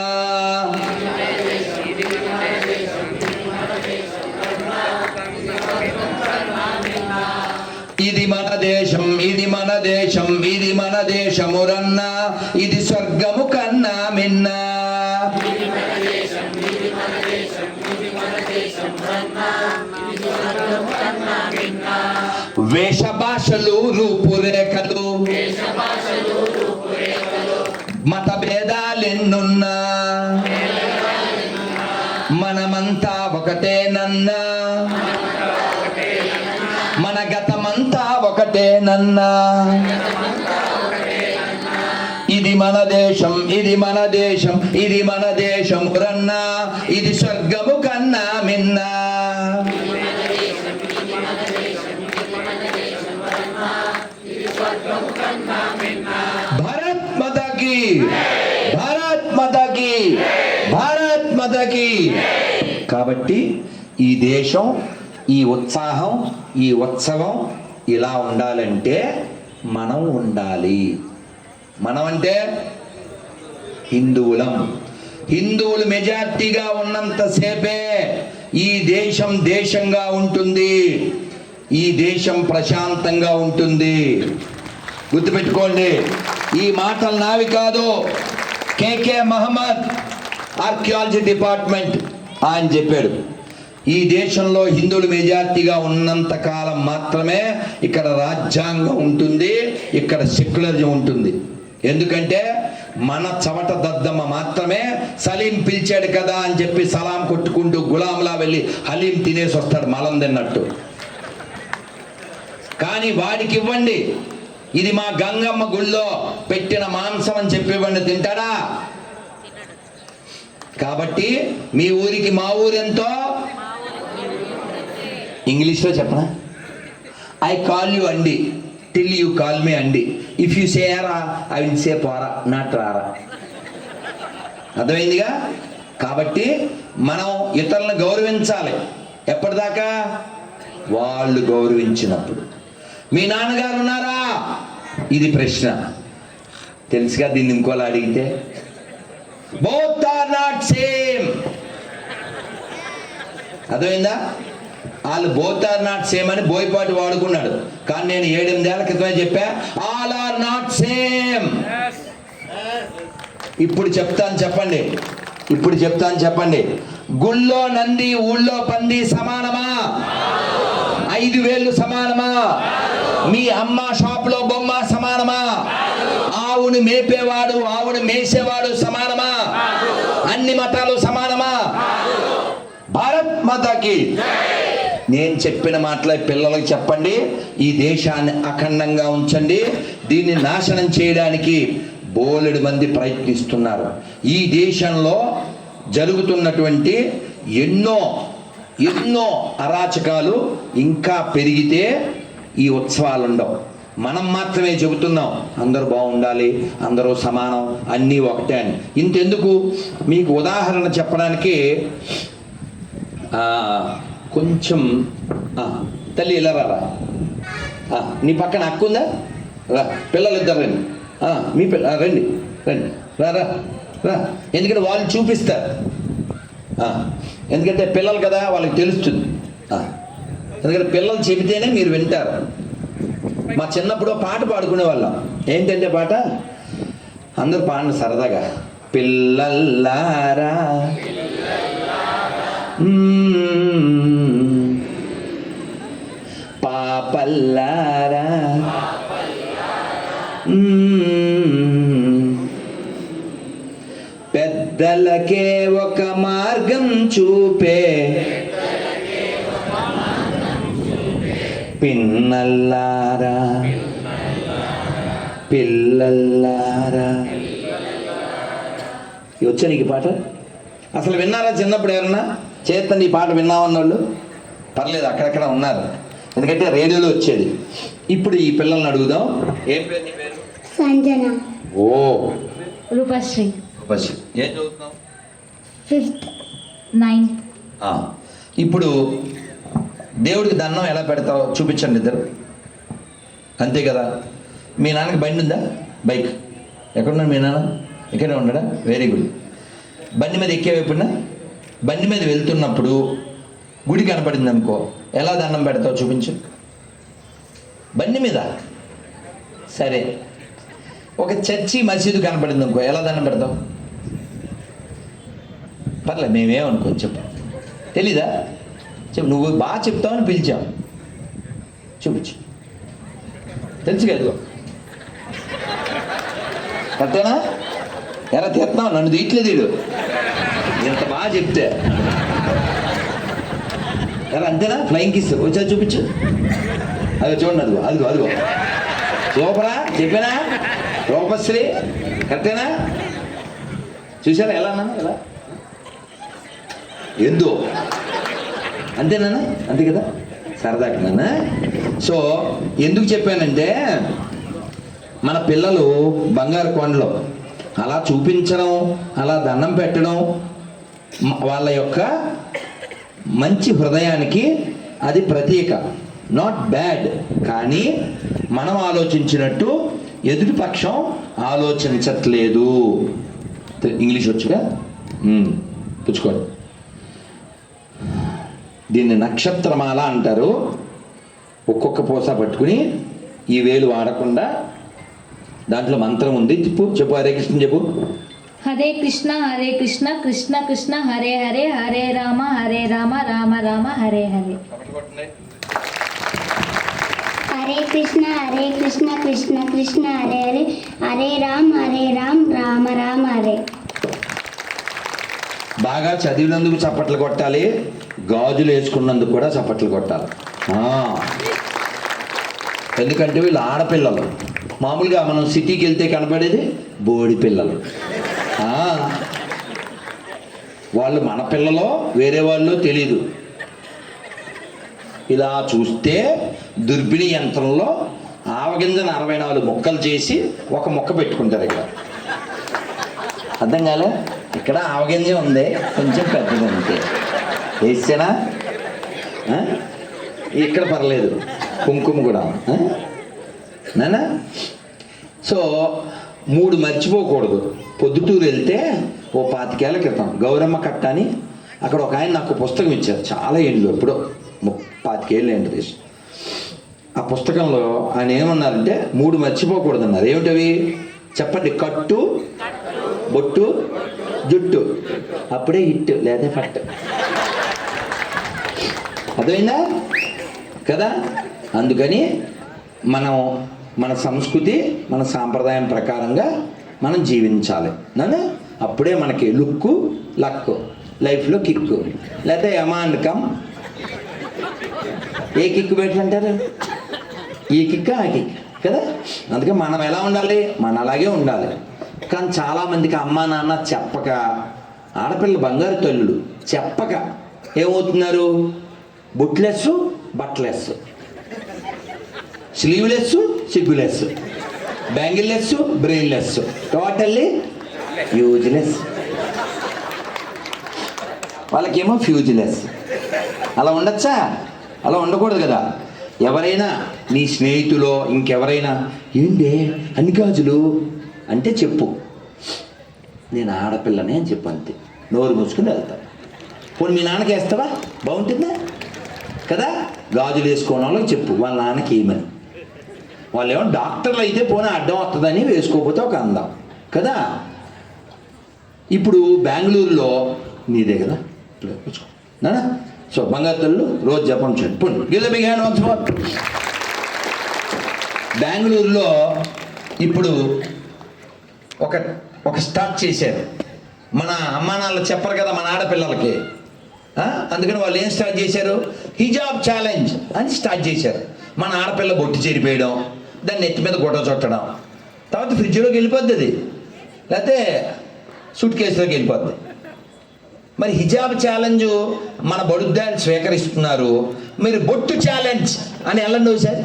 ఇది మన దేశం, ఇది మన దేశం, ఇది మన దేశమురన్నా, ఇది స్వర్గము కన్నా మిన్నా. వేష భాషలు రూపురేఖలు, మత భేదాలెన్నున్నా, మనమంతా ఒకటేనన్నా, మన గతమంతా ఒకటేనన్నా. ఇది మన దేశం, ఇది మన దేశం, ఇది మన దేశమురన్నా, ఇది స్వర్గము కన్నా మిన్నా. భారత్ మాతా కీ, భారత్ మాతా కీ, భారత్ మాతా కీ. కాబట్టి ఈ దేశం, ఈ ఉత్సాహం, ఈ ఉత్సవం ఇలా ఉండాలంటే మనం ఉండాలి. మనం అంటే హిందువులం. హిందువులు మెజార్టీగా ఉన్నంతసేపే ఈ దేశం దేశంగా ఉంటుంది, ఈ దేశం ప్రశాంతంగా ఉంటుంది. గుర్తుపెట్టుకోండి, ఈ మాటలు నావి కాదు. కేకే మహమ్మద్, ఆర్కియాలజీ డిపార్ట్మెంట్, ఆయన చెప్పాడు. ఈ దేశంలో హిందువులు మెజార్టీగా ఉన్నంత కాలం మాత్రమే ఇక్కడ రాజ్యాంగం ఉంటుంది, ఇక్కడ సెక్యులరిజం ఉంటుంది. ఎందుకంటే మన చవట దద్దమ్మ మాత్రమే సలీం పిలిచాడు కదా అని చెప్పి సలాం కొట్టుకుంటూ గులాంలా వెళ్ళి హలీం తినేసి వస్తాడు, మలం తిన్నట్టు. కానీ వాడికి ఇవ్వండి, ఇది మా గంగమ్మ గుళ్ళో పెట్టిన మాంసం అని చెప్పి ఇవ్వండి, తింటాడా? కాబట్టి మీ ఊరికి మా ఊరెంతో ఇంగ్లీష్లో చెప్పనా? ఐ కాల్ యూ అండి టిల్ యూ కాల్ మీ అండి. ఇఫ్ యూ సే రా ఐ విల్ సే పోరా, నాట్ రారా. అర్థమైందిగా? కాబట్టి మనం ఇతరులను గౌరవించాలి. ఎప్పటిదాకా? వాళ్ళు గౌరవించినప్పుడు. మీ నాన్నగారు ఉన్నారా? ఇది ప్రశ్న. తెలుసుగా? దీన్ని ఇంకోలా అడిగితే బోత్ ఆర్ నాట్ సేమ్. అర్థమైందా? వాళ్ళు బోత్ ఆర్ నాట్ సేమ్ అని బోయపాటి వాడుకున్నాడు. కానీ నేను 7-8 ఏళ్ల క్రితమే చెప్పా, ఆల్ ఆర్ నాట్ సేమ్. ఇప్పుడు చెప్తాను చెప్పండి. గుళ్ళో నంది ఊళ్ళో పంది సమానమా? 5 వేళ్ళు సమానమా? మీ అమ్మ షాపులో బొమ్మ సమానమా? ఆవును మేపేవాడు ఆవును మేసేవాడు సమానమా? అన్ని మతాలు సమానమా? భారత్ మాతాకి. నేను చెప్పిన మాటలే పిల్లలకు చెప్పండి. ఈ దేశాన్ని అఖండంగా ఉంచండి. దీన్ని నాశనం చేయడానికి బోలెడు మంది ప్రయత్నిస్తున్నారు. ఈ దేశంలో జరుగుతున్నటువంటి ఎన్నో అరాచకాలు ఇంకా పెరిగితే ఈ ఉత్సవాలు ఉండవు. మనం మాత్రమే చెబుతున్నాం అందరూ బాగుండాలి, అందరూ సమానం, అన్నీ ఒకటే అని. ఇంతెందుకు, మీకు ఉదాహరణ చెప్పడానికి కొంచెం తల్లి ఇలా రా. నీ పక్కన అక్క ఉందా? రా, పిల్లలు ఇద్దరు రండి. మీ రండి రా రా రా. ఎందుకంటే వాళ్ళు చూపిస్తారు. ఎందుకంటే పిల్లలు కదా, వాళ్ళకి తెలుస్తుంది. ఎందుకంటే పిల్లలు చెబితేనే మీరు వింటారు. మా చిన్నప్పుడు పాట పాడుకునే వాళ్ళం. ఏంటంటే పాట అందరూ పాడండి సరదాగా. పిల్లల్లారా పాపల్లారా పెద్దలకే ఒక మార్గం చూపే పిన్నల్లారా పిల్లల్లారా. వచ్చా నీకు పాట? అసలు విన్నారా చిన్నప్పుడు? ఎవరన్నా చేతండి ఈ పాట విన్నామన్నోళ్ళు? పర్లేదు, అక్కడక్కడ ఉన్నారు. ఎందుకంటే రేడియోలో వచ్చేది. ఇప్పుడు ఈ పిల్లల్ని అడుగుదాం. ఏం పేరు నీ పేరు? సంజన. ఓ, రూపశ్రీ. ఏం చదువుతున్నావు? 5th 9th. ఇప్పుడు దేవుడికి దండం ఎలా పెడతావు చూపించండి ఇద్దరు. అంతే కదా. మీ నాన్నకి బండి ఉందా? బైక్. ఎక్కడున్నాడు మీ నాన్న? ఇక్కడే ఉన్నాడా? Very good. బండి మీద ఎక్కేవి ఎప్పుడున్నా? బండి మీద వెళ్తున్నప్పుడు గుడి కనపడింది అనుకో, ఎలా దండం పెడతావు చూపించు. బండి మీద. సరే, ఒక చర్చి మసీదు కనపడింది అనుకో, ఎలా దండం పెడతావు? పర్లేదు, మేమేమనుకో చెప్పు. తెలీదా? చెప్పు. నువ్వు బాగా చెప్తావని పిలిచావు, చూపించు. తెలుసు కదా. కరెక్టేనా? ఎలా తీస్తున్నావు? నన్ను తీయట్లేదు వీడు. ఎంత బాగా చెప్తే ఎలా, అంతేనా? ఫ్లయింగ్ కిస్ వచ్చా చూపించు. అదిగో చూడండి, అదిగో సూపరా? చెప్పానా? రూపశ్రీ. కరెక్టేనా? చూసారా ఎలా అన్నా? ఎలా ఎందు అంతేనా? అంతే కదా, సరదాకి నాన్న. సో ఎందుకు చెప్పానంటే, మన పిల్లలు బంగారు కొండలు అలా చూపించడం, అలా దండం పెట్టడం వాళ్ళ యొక్క మంచి హృదయానికి అది ప్రతీక. Not bad. కానీ మనం ఆలోచించినట్టు ఎదుటి పక్షం ఆలోచించట్లేదు. ఇంగ్లీష్ వచ్చుగా పుచ్చుకోండి. దీన్ని నక్షత్రమాల అంటారు. ఒక్కొక్క పూస పట్టుకుని ఈ వేలు వాడకుండా దాంట్లో మంత్రం ఉంది. చెప్పు హరే కృష్ణ చెప్పు. హరే కృష్ణ కృష్ణ కృష్ణ హరే హరే, హరే రామ రామ రామ హరే హరే. హరే కృష్ణ కృష్ణ కృష్ణ హరే హరే, హరే రామ రామ రామ హరే. బాగా చదివినందుకు చప్పట్లు కొట్టాలి, గాజులు వేసుకున్నందుకు కూడా చప్పట్లు కొట్టాలి. ఎందుకంటే వీళ్ళు ఆడపిల్లలు. మామూలుగా మనం సిటీకి వెళ్తే కనపడేది బోడి పిల్లలు. వాళ్ళు మన పిల్లలో వేరే వాళ్ళు తెలీదు. ఇలా చూస్తే దుర్బిణి యంత్రంలో ఆవగింజను 64 ముక్కలు చేసి ఒక ముక్క పెట్టుకుంటారు. ఇక్కడ అర్థం కాలే? ఇక్కడ ఆవగింజ ఉంది, కొంచెం పెద్దది అంతే. వేసేనా? ఇక్కడ పర్లేదు, కుంకుమ కూడా నానా. సో 3 మర్చిపోకూడదు. పొద్దుటూరు వెళ్తే ఓ 25 ఏళ్ల క్రితం గౌరమ్మ కట్ట అని అక్కడ ఒక ఆయన నాకు పుస్తకం ఇచ్చారు. చాలా ఏళ్ళు, ఎప్పుడో 25 ఏళ్ళు ఏంటి. ఆ పుస్తకంలో ఆయన ఏమన్నారంటే 3 మర్చిపోకూడదు అన్నారు. ఏమిటవి చెప్పండి? కట్టు, బొట్టు, జుట్టు. అప్పుడే హిట్, లేదా ఫట్. అర్థమైందా కదా? అందుకని మనం మన సంస్కృతి, మన సాంప్రదాయం ప్రకారంగా మనం జీవించాలి నన్ను. అప్పుడే మనకి లుక్కు, లక్కు, లైఫ్లో కిక్కు. లేకపోతే ఎమాండ్ కమ్, ఏ కిక్కు పెట్టంటారు? ఈ కిక్, ఆ కిక్ కదా. అందుకే మనం ఎలా ఉండాలి? మన అలాగే ఉండాలి. కానీ చాలామందికి అమ్మా నాన్న చెప్పక, ఆడపిల్ల బంగారు తల్లులు చెప్పక ఏమవుతున్నారు? బుట్లెస్, బట్టలెస్, స్లీవ్లెస్, సిగ్గులెస్, బ్యాంగిల్లెస్, బ్రెయిన్లెస్, టోటల్లీ యూజ్లెస్. వాళ్ళకేమో ఫ్యూజ్లెస్. అలా ఉండొచ్చా? అలా ఉండకూడదు కదా. ఎవరైనా నీ స్నేహితులో ఇంకెవరైనా ఏంటి అన్ని గాజులు అంటే చెప్పు, నేను ఆడపిల్లనే అని చెప్పు, అంతే. నోరు మూసుకుని వెళ్తాను. పోనీ మీ నాన్నకి వేస్తావా? బాగుంటుందా కదా? గాజులు వేసుకోవడం వాళ్ళకి చెప్పు, వాళ్ళ నాన్నకి ఏమని. వాళ్ళు ఏమో డాక్టర్లు అయితే పోనీ అడ్డం వస్తుందని వేసుకోకపోతే ఒక అందం కదా. ఇప్పుడు బెంగళూరులో నీదే కదా నానా. సో బంగారు తల్లు రోజు జపం చేయండి. బెంగళూరులో ఇప్పుడు ఒక స్టార్ట్ చేశారు. మన అమ్మా నాన్నలు చెప్పరు కదా మన ఆడపిల్లలకి. అందుకని వాళ్ళు ఏం స్టార్ట్ చేశారు? హిజాబ్ ఛాలెంజ్ అని స్టార్ట్ చేశారు. మన ఆడపిల్ల బొట్టు చెరిపేయడం, దాన్ని నెత్తి మీద గుడ్డ చుట్టడం, తర్వాత ఫ్రిడ్జ్లోకి వెళ్ళిపోద్ది అది, లేకపోతే సూట్ కేసులోకి వెళ్ళిపోద్ది. మరి హిజాబ్ ఛాలెంజ్ మన బడుద్దాలు స్వీకరిస్తున్నారు. మీరు బొట్టు ఛాలెంజ్ అని వెళ్ళండి ఒకసారి,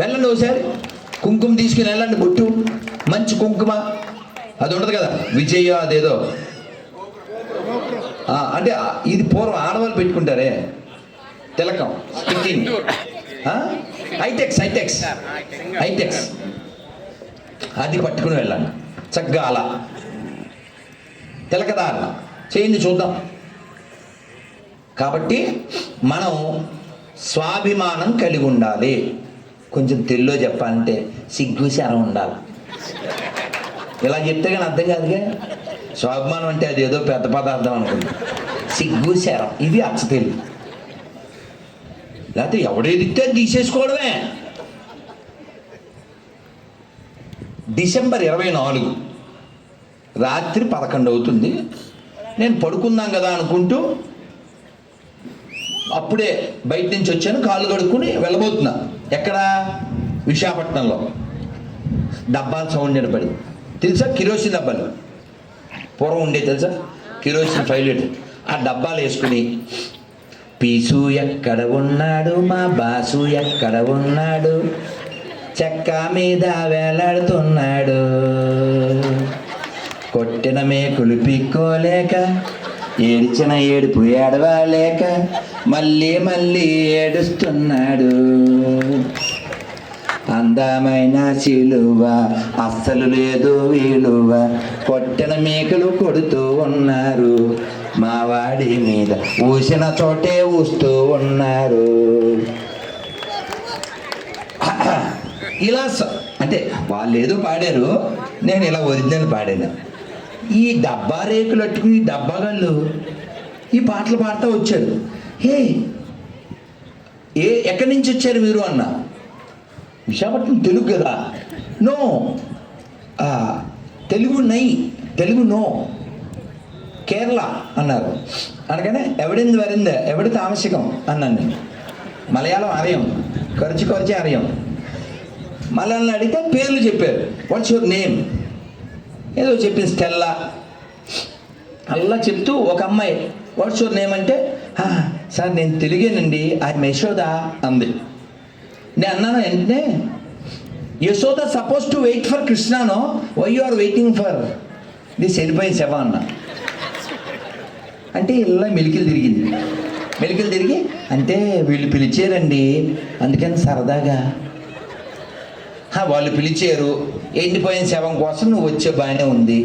వెళ్ళండి ఒకసారి. కుంకుమ తీసుకుని వెళ్ళండి. బొట్టు మంచి కుంకుమ అది ఉండదు కదా, విజయ అదేదో అంటే ఇది పూర్వం ఆడవాళ్ళు పెట్టుకుంటారే తిలకం, స్టిక్కింగ్, హైటెక్స్ హైటెక్స్ హైటెక్స్ అది పట్టుకుని వెళ్ళండి చక్కగా. అలా తిలకదారణ చేయండి చూద్దాం. కాబట్టి మనం స్వాభిమానం కలిగి ఉండాలి. కొంచెం తెలుగులో చెప్పాలంటే సిగ్గు శరం ఉండాలి. ఇలా చెప్తే కానీ అర్థం కాదుగా. స్వాభిమానం అంటే అది ఏదో పెద్ద పదార్థం అనుకుంది. సిగ్గు శరం ఇది అచ్చ తెలుగు. లేకపోతే ఎవడేదిస్తే తీసేసుకోవడమే. డిసెంబర్ 24 రాత్రి 11 అవుతుంది. నేను పడుకుందాం కదా అనుకుంటూ అప్పుడే బయట నుంచి వచ్చాను. కాళ్ళు కడుక్కుని వెళ్ళబోతున్నా. ఎక్కడ? విశాఖపట్నంలో. డబ్బాల సౌండ్ నిలబడి తెలుసా? కిరోసిన్ డబ్బాలు పూర్వం ఉండే తెలుసా? Kerosene 5 litre. ఆ డబ్బాలు వేసుకుని పీసు ఎక్కడ ఉన్నాడు, మా బాసు ఎక్కడ ఉన్నాడు, చెక్క మీద వేలాడుతున్నాడు, కొట్టిన మేకులు పిక్కోలేక, ఏడిచిన ఏడుపు ఏడవలేక, మళ్ళీ మళ్ళీ ఏడుస్తున్నాడు. అందమైన సిలువ అస్సలు లేదు విలువ, కొట్టిన మేకలు కొడుతూ ఉన్నారు, మా వాడి మీద ఊసిన చోటే ఊస్తూ ఉన్నారు. ఇలా అంటే వాళ్ళు ఏదో పాడారు, నేను ఇలా ఒరిజినల్ పాడాను. ఈ డబ్బా రేకులు అట్టుకుని డబ్బాగాళ్ళు ఈ పాటలు పాడుతూ వచ్చారు. ఎక్కడి నుంచి వచ్చారు మీరు అన్న. విశాఖపట్నం తెలుగు కదా. నో తెలుగు నై, తెలుగు నో, కేరళ అన్నారు. అనగానే ఎవడింది వరిందే ఎవడి తామసికం అన్నాను నేను. మలయాళం అరయం, కొరచి అరయం. మలయాళం అడిగితే పేర్లు చెప్పారు. వాట్స్ యువర్ నేమ్ ఏదో చెప్పింది, స్టెల్లా అలా చెప్తూ ఒక అమ్మాయి వాట్స్ యువర్ నేమ్ అంటే సార్ నేను తెలుగేనండి ఐ యశోద అంది. నేను అన్నాను వెంటనే, Yashoda suppose to wait for కృష్ణానో why you are waiting for this వెళ్ళిపోయిన శవ అన్న. అంటే ఇలా మెలికలు తిరిగి అంటే వీళ్ళు పిలిచారండి అందుకని సరదాగా. వాళ్ళు పిలిచారు ఎండిపోయిన శవం కోసం నువ్వు వచ్చే బాగానే ఉంది.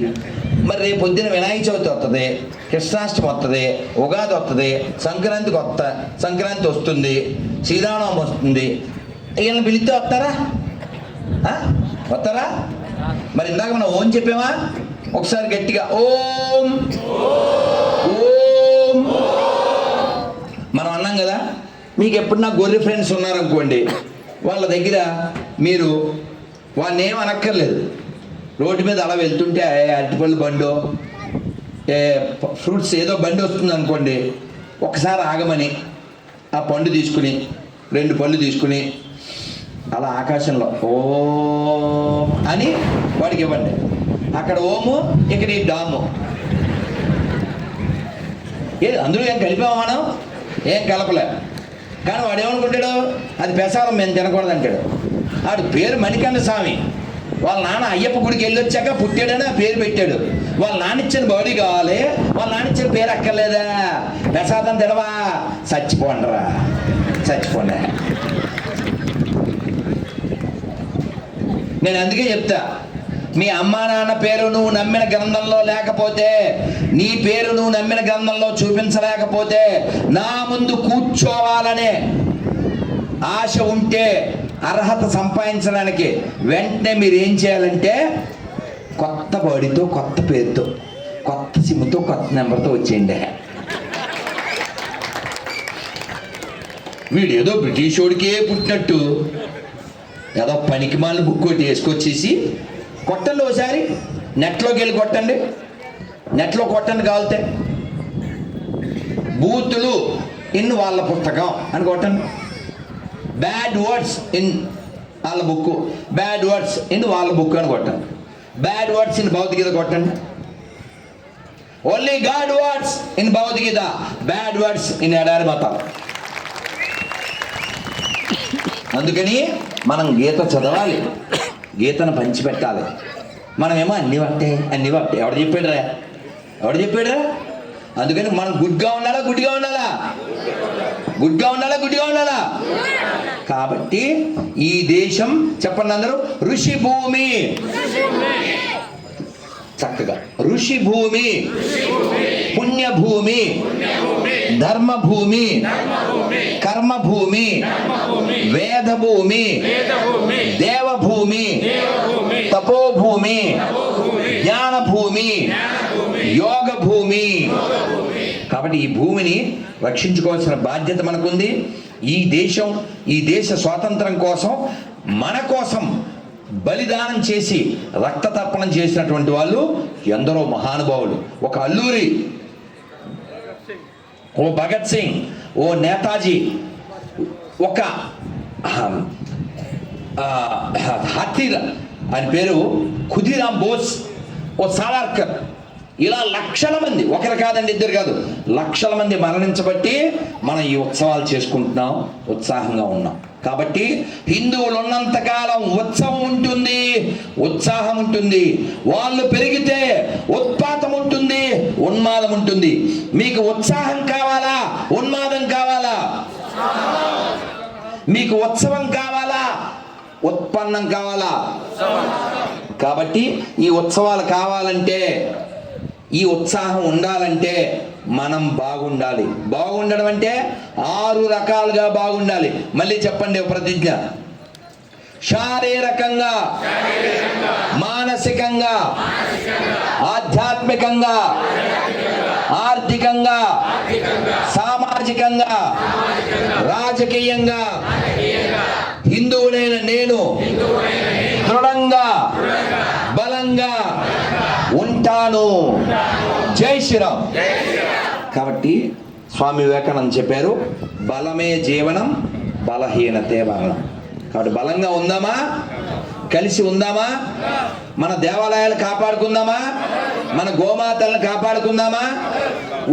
మరి రేపు పొద్దున వినాయక చవితి వస్తుంది, కృష్ణాష్టమి వస్తుంది, ఉగాది వస్తుంది, సంక్రాంతి వస్తుంది, శ్రీరామనవమి వస్తుంది. వీళ్ళని పిలిస్తే వస్తారా? మరి ఇందాక మనం ఓం చెప్పామా? ఒకసారి గట్టిగా ఓం ఓం మనం అన్నాం కదా. మీకు ఎప్పుడన్నా గొర్రె ఫ్రెండ్స్ ఉన్నారనుకోండి, వాళ్ళ దగ్గర మీరు వాళ్ళని ఏం అనక్కర్లేదు. రోడ్డు మీద అలా వెళ్తుంటే అరటిపళ్ళు బండో ఫ్రూట్స్ ఏదో బండి వస్తుంది అనుకోండి, ఒకసారి ఆగమని ఆ పండు తీసుకుని 2 పళ్ళు తీసుకుని అలా ఆకాశంలో ఓం అని వాడికి ఇవ్వండి. అక్కడ ఓము, ఇక్కడ ఈ డాము. అందులో ఏం కలిపామా మనం? ఏం కలపలే. కానీ వాడు ఏమనుకుంటాడు, అది పెసారం మేము తినకూడదంటాడు. వాడి పేరు మణికంఠ స్వామి. వాళ్ళ నాన్న అయ్యప్ప గుడికి వెళ్ళొచ్చాక పుట్టాడని ఆ పేరు పెట్టాడు. వాళ్ళ నాన్న ఇచ్చిన బాడీ కావాలి, వాళ్ళ నాన్న ఇచ్చిన పేరు అక్కర్లేదా? ప్రసాదం తినవా? చచ్చిపోండి. నేను అందుకే చెప్తా, మీ అమ్మా నాన్న పేరు నువ్వు నమ్మిన గ్రంథంలో లేకపోతే, నీ పేరు నువ్వు నమ్మిన గ్రంథంలో చూపించలేకపోతే, నా ముందు కూర్చోవాలనే ఆశ ఉంటే, అర్హత సంపాదించడానికి వెంటనే మీరు ఏం చేయాలంటే కొత్త బాడీతో, కొత్త పేరుతో, కొత్త సిమ్తో, కొత్త నెంబర్తో వచ్చేయండి. వీడు ఏదో బ్రిటిష్ వాడికే పుట్టినట్టు ఏదో పనికి మాలిన బుక్ ఒకటి వేసుకొచ్చేసి కొట్టండి. ఒకసారి నెట్లోకి వెళ్ళి కొట్టండి, నెట్లో కొట్టండి కావాలితే. బూతులు ఇన్ వాళ్ళ పుస్తకం అని కొట్టండి. బ్యాడ్ వర్డ్స్ ఇన్ వాళ్ళ బుక్, బ్యాడ్ వర్డ్స్ ఇన్ వాళ్ళ బుక్ అని కొట్టండి. బ్యాడ్ వర్డ్స్ ఇన్ భగవద్గీత కొట్టండి. Only God words in Bhagavad Gita, bad words in ఎడారి మతాలు. అందుకని మనం గీత చదవాలి, గీతను పంచిపెట్టాలి. మనమేమో అన్ని వట్టే. ఎవడు చెప్పాడురా? అందుకని మనం గుడ్గా ఉండాలా? కాబట్టి ఈ దేశం చెప్పండి అందరూ, ఋషి భూమి. చక్కగా ఋషి భూమి, పుణ్యభూమి, ధర్మభూమి, కర్మభూమి, వేదభూమి, దేవభూమి, తపోభూమి, జ్ఞానభూమి, యోగ భూమి. కాబట్టి ఈ భూమిని రక్షించుకోవాల్సిన బాధ్యత మనకుంది. ఈ దేశ స్వాతంత్రం కోసం, మన కోసం బలిదానం చేసి రక్తతర్పణం చేసినటువంటి వాళ్ళు ఎందరో మహానుభావులు. ఒక అల్లూరి, ఓ భగత్ సింగ్, ఓ నేతాజీ, ఒక హాతీర్ ఆయన పేరు ఖుదీరామ్ బోస్, ఓ సావర్కర్, ఇలా లక్షల మంది, ఒకరు కాదండి, ఇద్దరు కాదు, లక్షల మంది మరణించబట్టి మనం ఈ ఉత్సవాలు చేసుకుంటున్నాం, ఉత్సాహంగా ఉన్నాం. కాబట్టి హిందువులు ఉన్నంతకాలం ఉత్సవం ఉంటుంది, ఉత్సాహం ఉంటుంది. వాళ్ళు పెరిగితే ఉత్పాతం ఉంటుంది, ఉన్మాదం ఉంటుంది. మీకు ఉత్సాహం కావాలా, ఉన్మాదం కావాలా? మీకు ఉత్సవం కావాలా, ఉత్పన్నం కావాలా? కాబట్టి ఈ ఉత్సవాలు కావాలంటే, ఈ ఉత్సాహం ఉండాలంటే మనం బాగుండాలి. బాగుండడం అంటే 6 రకాలుగా బాగుండాలి. మళ్ళీ చెప్పండి ప్రతిజ్ఞ. శారీరకంగా, మానసికంగా, ఆధ్యాత్మికంగా, ఆర్థికంగా, సామాజికంగా, రాజకీయంగా హిందువునైన నేను దృఢంగా, బలంగా ఉంటాను. జై శ్రీరామ్. కాబట్టి స్వామి వివేకానంద చెప్పారు, బలమే జీవనం, బలహీనతే మరణం. కాబట్టి బలంగా ఉందామా? కలిసి ఉందామా? మన దేవాలయాలు కాపాడుకుందామా? మన గోమాతలను కాపాడుకుందామా?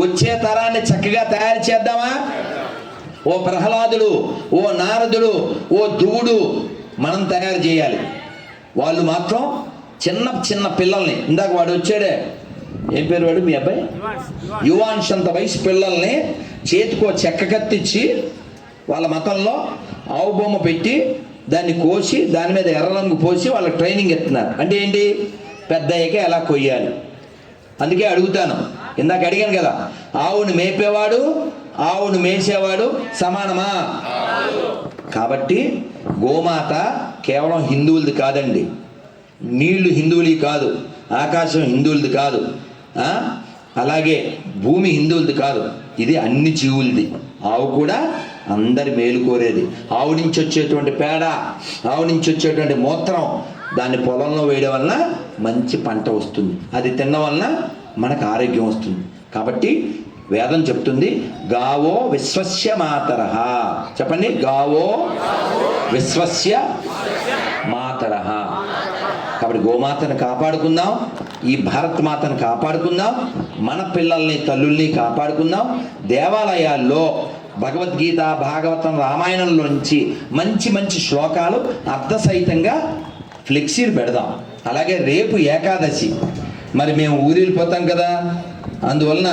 వచ్చే తరాన్ని చక్కగా తయారు చేద్దామా? ఓ ప్రహ్లాదుడు, ఓ నారదుడు, ఓ ధ్రువుడు మనం తయారు చేయాలి. వాళ్ళు మాత్రం చిన్న చిన్న పిల్లల్ని, ఇందాక వాడు వచ్చాడే, ఏం పేరు వాడు మీ అబ్బాయి? యువాంశ్ అంత వయసు పిల్లల్ని చేతికో చెక్క కత్తిచ్చి వాళ్ళ మతంలో ఆవు బొమ్మ పెట్టి దాన్ని కోసి దాని మీద ఎర్ర రంగు పోసి వాళ్ళకి ట్రైనింగ్ ఇస్తున్నారు. అంటే ఏంటి? పెద్ద అయ్యాక ఎలా కొయ్యాలి. అందుకే అడుగుతాను, ఇందాక అడిగాను కదా, ఆవును మేపేవాడు ఆవును మేసేవాడు సమానమా? కాబట్టి గోమాత కేవలం హిందువులది కాదండి. నీళ్లు హిందువులవి కాదు, ఆకాశం హిందువులది కాదు, అలాగే భూమి హిందువులది కాదు, ఇది అన్ని జీవులది. ఆవు కూడా అందరి మేలు కోరేది. ఆవు నుంచి వచ్చేటువంటి పేడ, ఆవు నుంచి వచ్చేటువంటి మూత్రం, దాన్ని పొలంలో వేయడం వలన మంచి పంట వస్తుంది. అది తినడం వలన మనకు ఆరోగ్యం వస్తుంది. కాబట్టి వేదం చెప్తుంది, గావో విశ్వస్య మాతరః. చెప్పండి, గావో విశ్వస్య మాతరః. కాబట్టి గోమాతను కాపాడుకుందాం, ఈ భారత్ మాతను కాపాడుకుందాం, మన పిల్లల్ని తల్లుల్ని కాపాడుకుందాం. దేవాలయాల్లో భగవద్గీత, భాగవతం, రామాయణంలోంచి మంచి మంచి శ్లోకాలు అర్థసహితంగా ఫ్లెక్సీలు పెడదాం. అలాగే రేపు ఏకాదశి, మరి మేము ఊరిపోతాం కదా, అందువలన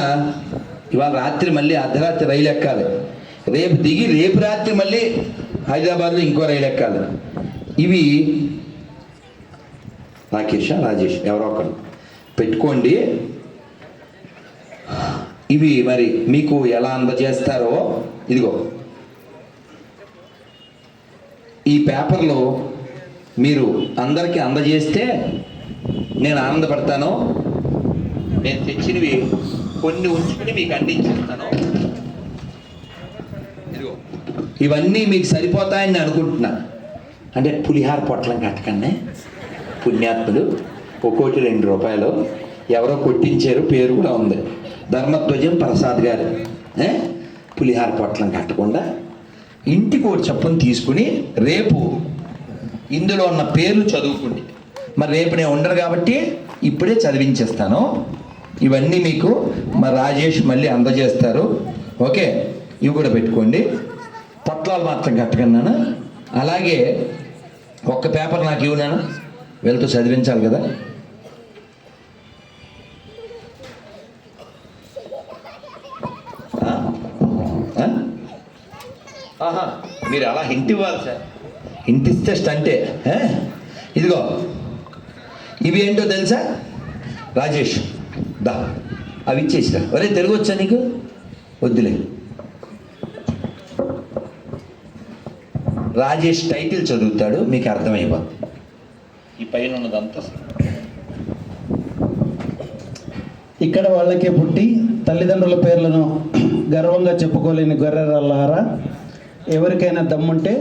ఇవాళ రాత్రి మళ్ళీ అర్ధరాత్రి రైలు ఎక్కాలి. రేపు దిగి రేపు రాత్రి మళ్ళీ హైదరాబాద్లో ఇంకో రైలు ఎక్కాలి. ఇవి రాజేష్ ఎవరో ఒకరు పెట్టుకోండి. ఇవి మరి మీకు ఎలా అందజేస్తారో, ఇదిగో ఈ పేపర్లో మీరు అందరికీ అందజేస్తే నేను ఆనందపడతాను. నేను తెచ్చినవి కొన్ని ఉంచుకుని మీకు అందించేస్తాను. ఇదిగో ఇవన్నీ మీకు సరిపోతాయని నేను అనుకుంటున్నాను. అంటే పులిహార పొట్లం కట్టకండి పుణ్యాత్ములు, ఒక్కోటి 2 రూపాయలు. ఎవరో కొట్టించారు, పేరు కూడా ఉంది, ధర్మధ్వజం ప్రసాద్ గారు. పులిహార పొట్లం కట్టకుండా ఇంటికి ఒకటి చప్పుని తీసుకుని రేపు ఇందులో ఉన్న పేర్లు చదువుకోండి. మరి రేపు నేను ఉండరు కాబట్టి ఇప్పుడే చదివించేస్తాను. ఇవన్నీ మీకు మా రాజేష్ మళ్ళీ అందజేస్తారు. ఓకే, ఇవి కూడా పెట్టుకోండి. పొట్లాలు మాత్రం కట్టకన్నాను. అలాగే ఒక్క పేపర్ నాకు ఇవ్వనాను, వెళ్తూ చదివించాలి కదా. మీరు అలా హింట్ ఇవ్వాలి సార్, హింట్ ఇస్తే స్టంటే. ఇదిగో ఇవి ఏంటో తెలుసా రాజేష్? దా అవి ఇచ్చేసిరా. ఒరే తెలుగు వచ్చా నీకు? వద్దులే. రాజేష్ టైటిల్ చదువుతాడు, మీకు అర్థమైపోతుంది. ఈ పైన ఉన్నదంతా ఇక్కడ వాళ్ళకే పుట్టి తల్లిదండ్రుల పేర్లను గర్వంగా చెప్పుకోలేని గొర్రెరాళ్ళారా, ఎవరికైనా దమ్ముంటే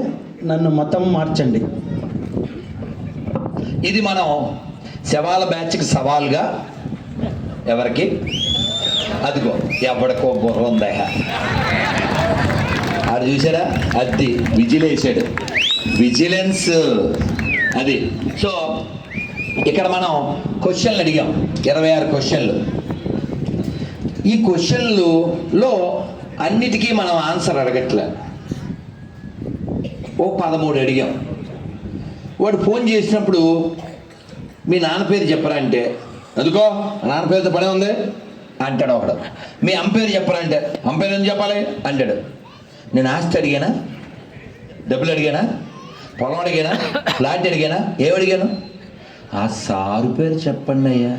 నన్ను మతం మార్చండి. ఇది మనం శవాల బ్యాచ్కి సవాల్గా ఎవరికి? అదిగో ఎవడికో బుర్ర ఉందా, అది చూసారా? అది విజిలేసాడు, విజిలెన్స్ అది. సో ఇక్కడ మనం క్వశ్చన్లు అడిగాం, 26 క్వశ్చన్లు. ఈ క్వశ్చన్లలో అన్నిటికీ మనం ఆన్సర్ అడగట్లే. ఓ 13 అడిగాం. వాడు ఫోన్ చేసినప్పుడు మీ నాన్న పేరు చెప్పరా అంటే, ఎందుకో నాన్న పేరుతో పని ఉంది అంటాడు ఒకడు. మీ అమ్మ పేరు చెప్పరా అంటే, అమ్మ పేరు ఎందుకు చెప్పాలి అంటాడు. నేను ఆస్తి అడిగానా, డబ్బులు అడిగానా, పొలం అడిగానా, ఫ్లాట్ అడిగానా, ఏమడిగాను? ఆ సారు పేరు చెప్పండి అయ్యా,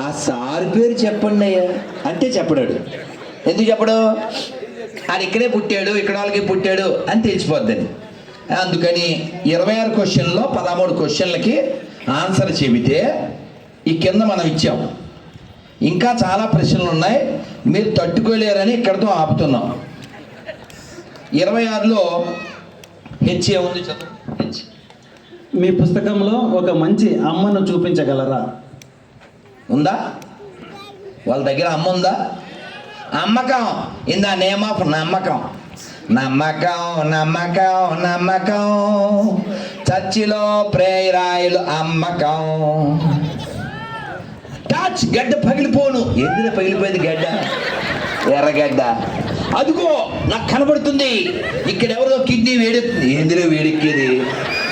ఆ సారు పేరు చెప్పండి అయ్యా అంటే చెప్పడాడు. ఎందుకు చెప్పడు? అది ఇక్కడే పుట్టాడు, ఇక్కడ వాళ్ళకి పుట్టాడు అని తెలిసిపోద్దని. అందుకని 26 క్వశ్చన్లో 13 క్వశ్చన్లకి ఆన్సర్ చెబితే ఈ కింద మనం ఇచ్చాం. ఇంకా చాలా ప్రశ్నలు ఉన్నాయి, మీరు తట్టుకోలేరని ఇక్కడితో ఆపుతున్నాం. 26లో హెచ్ ఏముంది చదువు. హెచ్ మీ పుస్తకంలో ఒక మంచి అమ్మను చూపించగలరా? ఉందా? వాళ్ళ దగ్గర అమ్మ ఉందా? అమ్మకం, ఇన్ ద నేమ్ ఆఫ్ నమ్మకం. నమ్మకం నమ్మకం నమ్మకం, చర్చిలో ప్రేరాయిలు అమ్మకం. టాచ్ గడ్డ పగిలిపోను. ఎందులో పగిలిపోయింది గడ్డ? ఎర్రగడ్డ. అదిగో నాకు కనబడుతుంది, ఇక్కడ ఎవరో కిడ్నీ వేడెక్కుతుంది. ఎందులో వేడెక్కేది?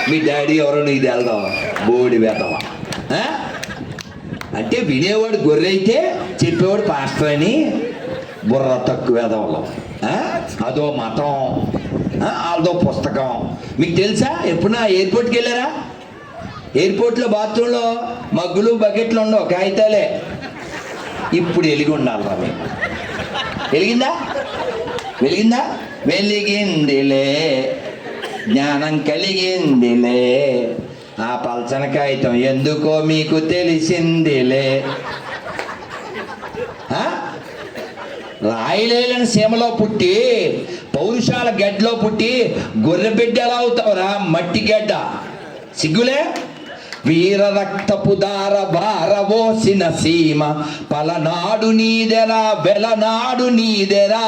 మీ డాడీ ఎవరో నీకు వెళ్దాం, బోడి వేద్దామా? అంటే వినేవాడు గొర్రె అయితే చెప్పేవాడు పాస్టర్ అని బుర్ర తక్కువ వేదవాళ్ళం. అదో మతం, అదో పుస్తకం. మీకు తెలుసా? ఎప్పుడన్నా ఎయిర్పోర్ట్కి వెళ్ళారా? ఎయిర్పోర్ట్లో బాత్రూంలో మగ్గులు బకెట్లు ఉండవు, కాగితాలే. ఇప్పుడు వెలిగి ఉండాలరా మేము. వెలిగిందా? వెలిగిందా? వెలిగిందిలే, జ్ఞానం కలిగిందిలే, ఆ పల్చన కాగితం ఎందుకో మీకు తెలిసిందిలే. రాయిలేని సీమలో పుట్టి పౌరుషాల గడ్డలో పుట్టి గొర్రె బిడ్డ ఎలా అవుతావురా? మట్టి గడ్డ. సిగ్గులే? వీర రక్తపు దార బారవోసిన సీమ, పలనాడు నీదెరా వెలనాడు నీదెరా.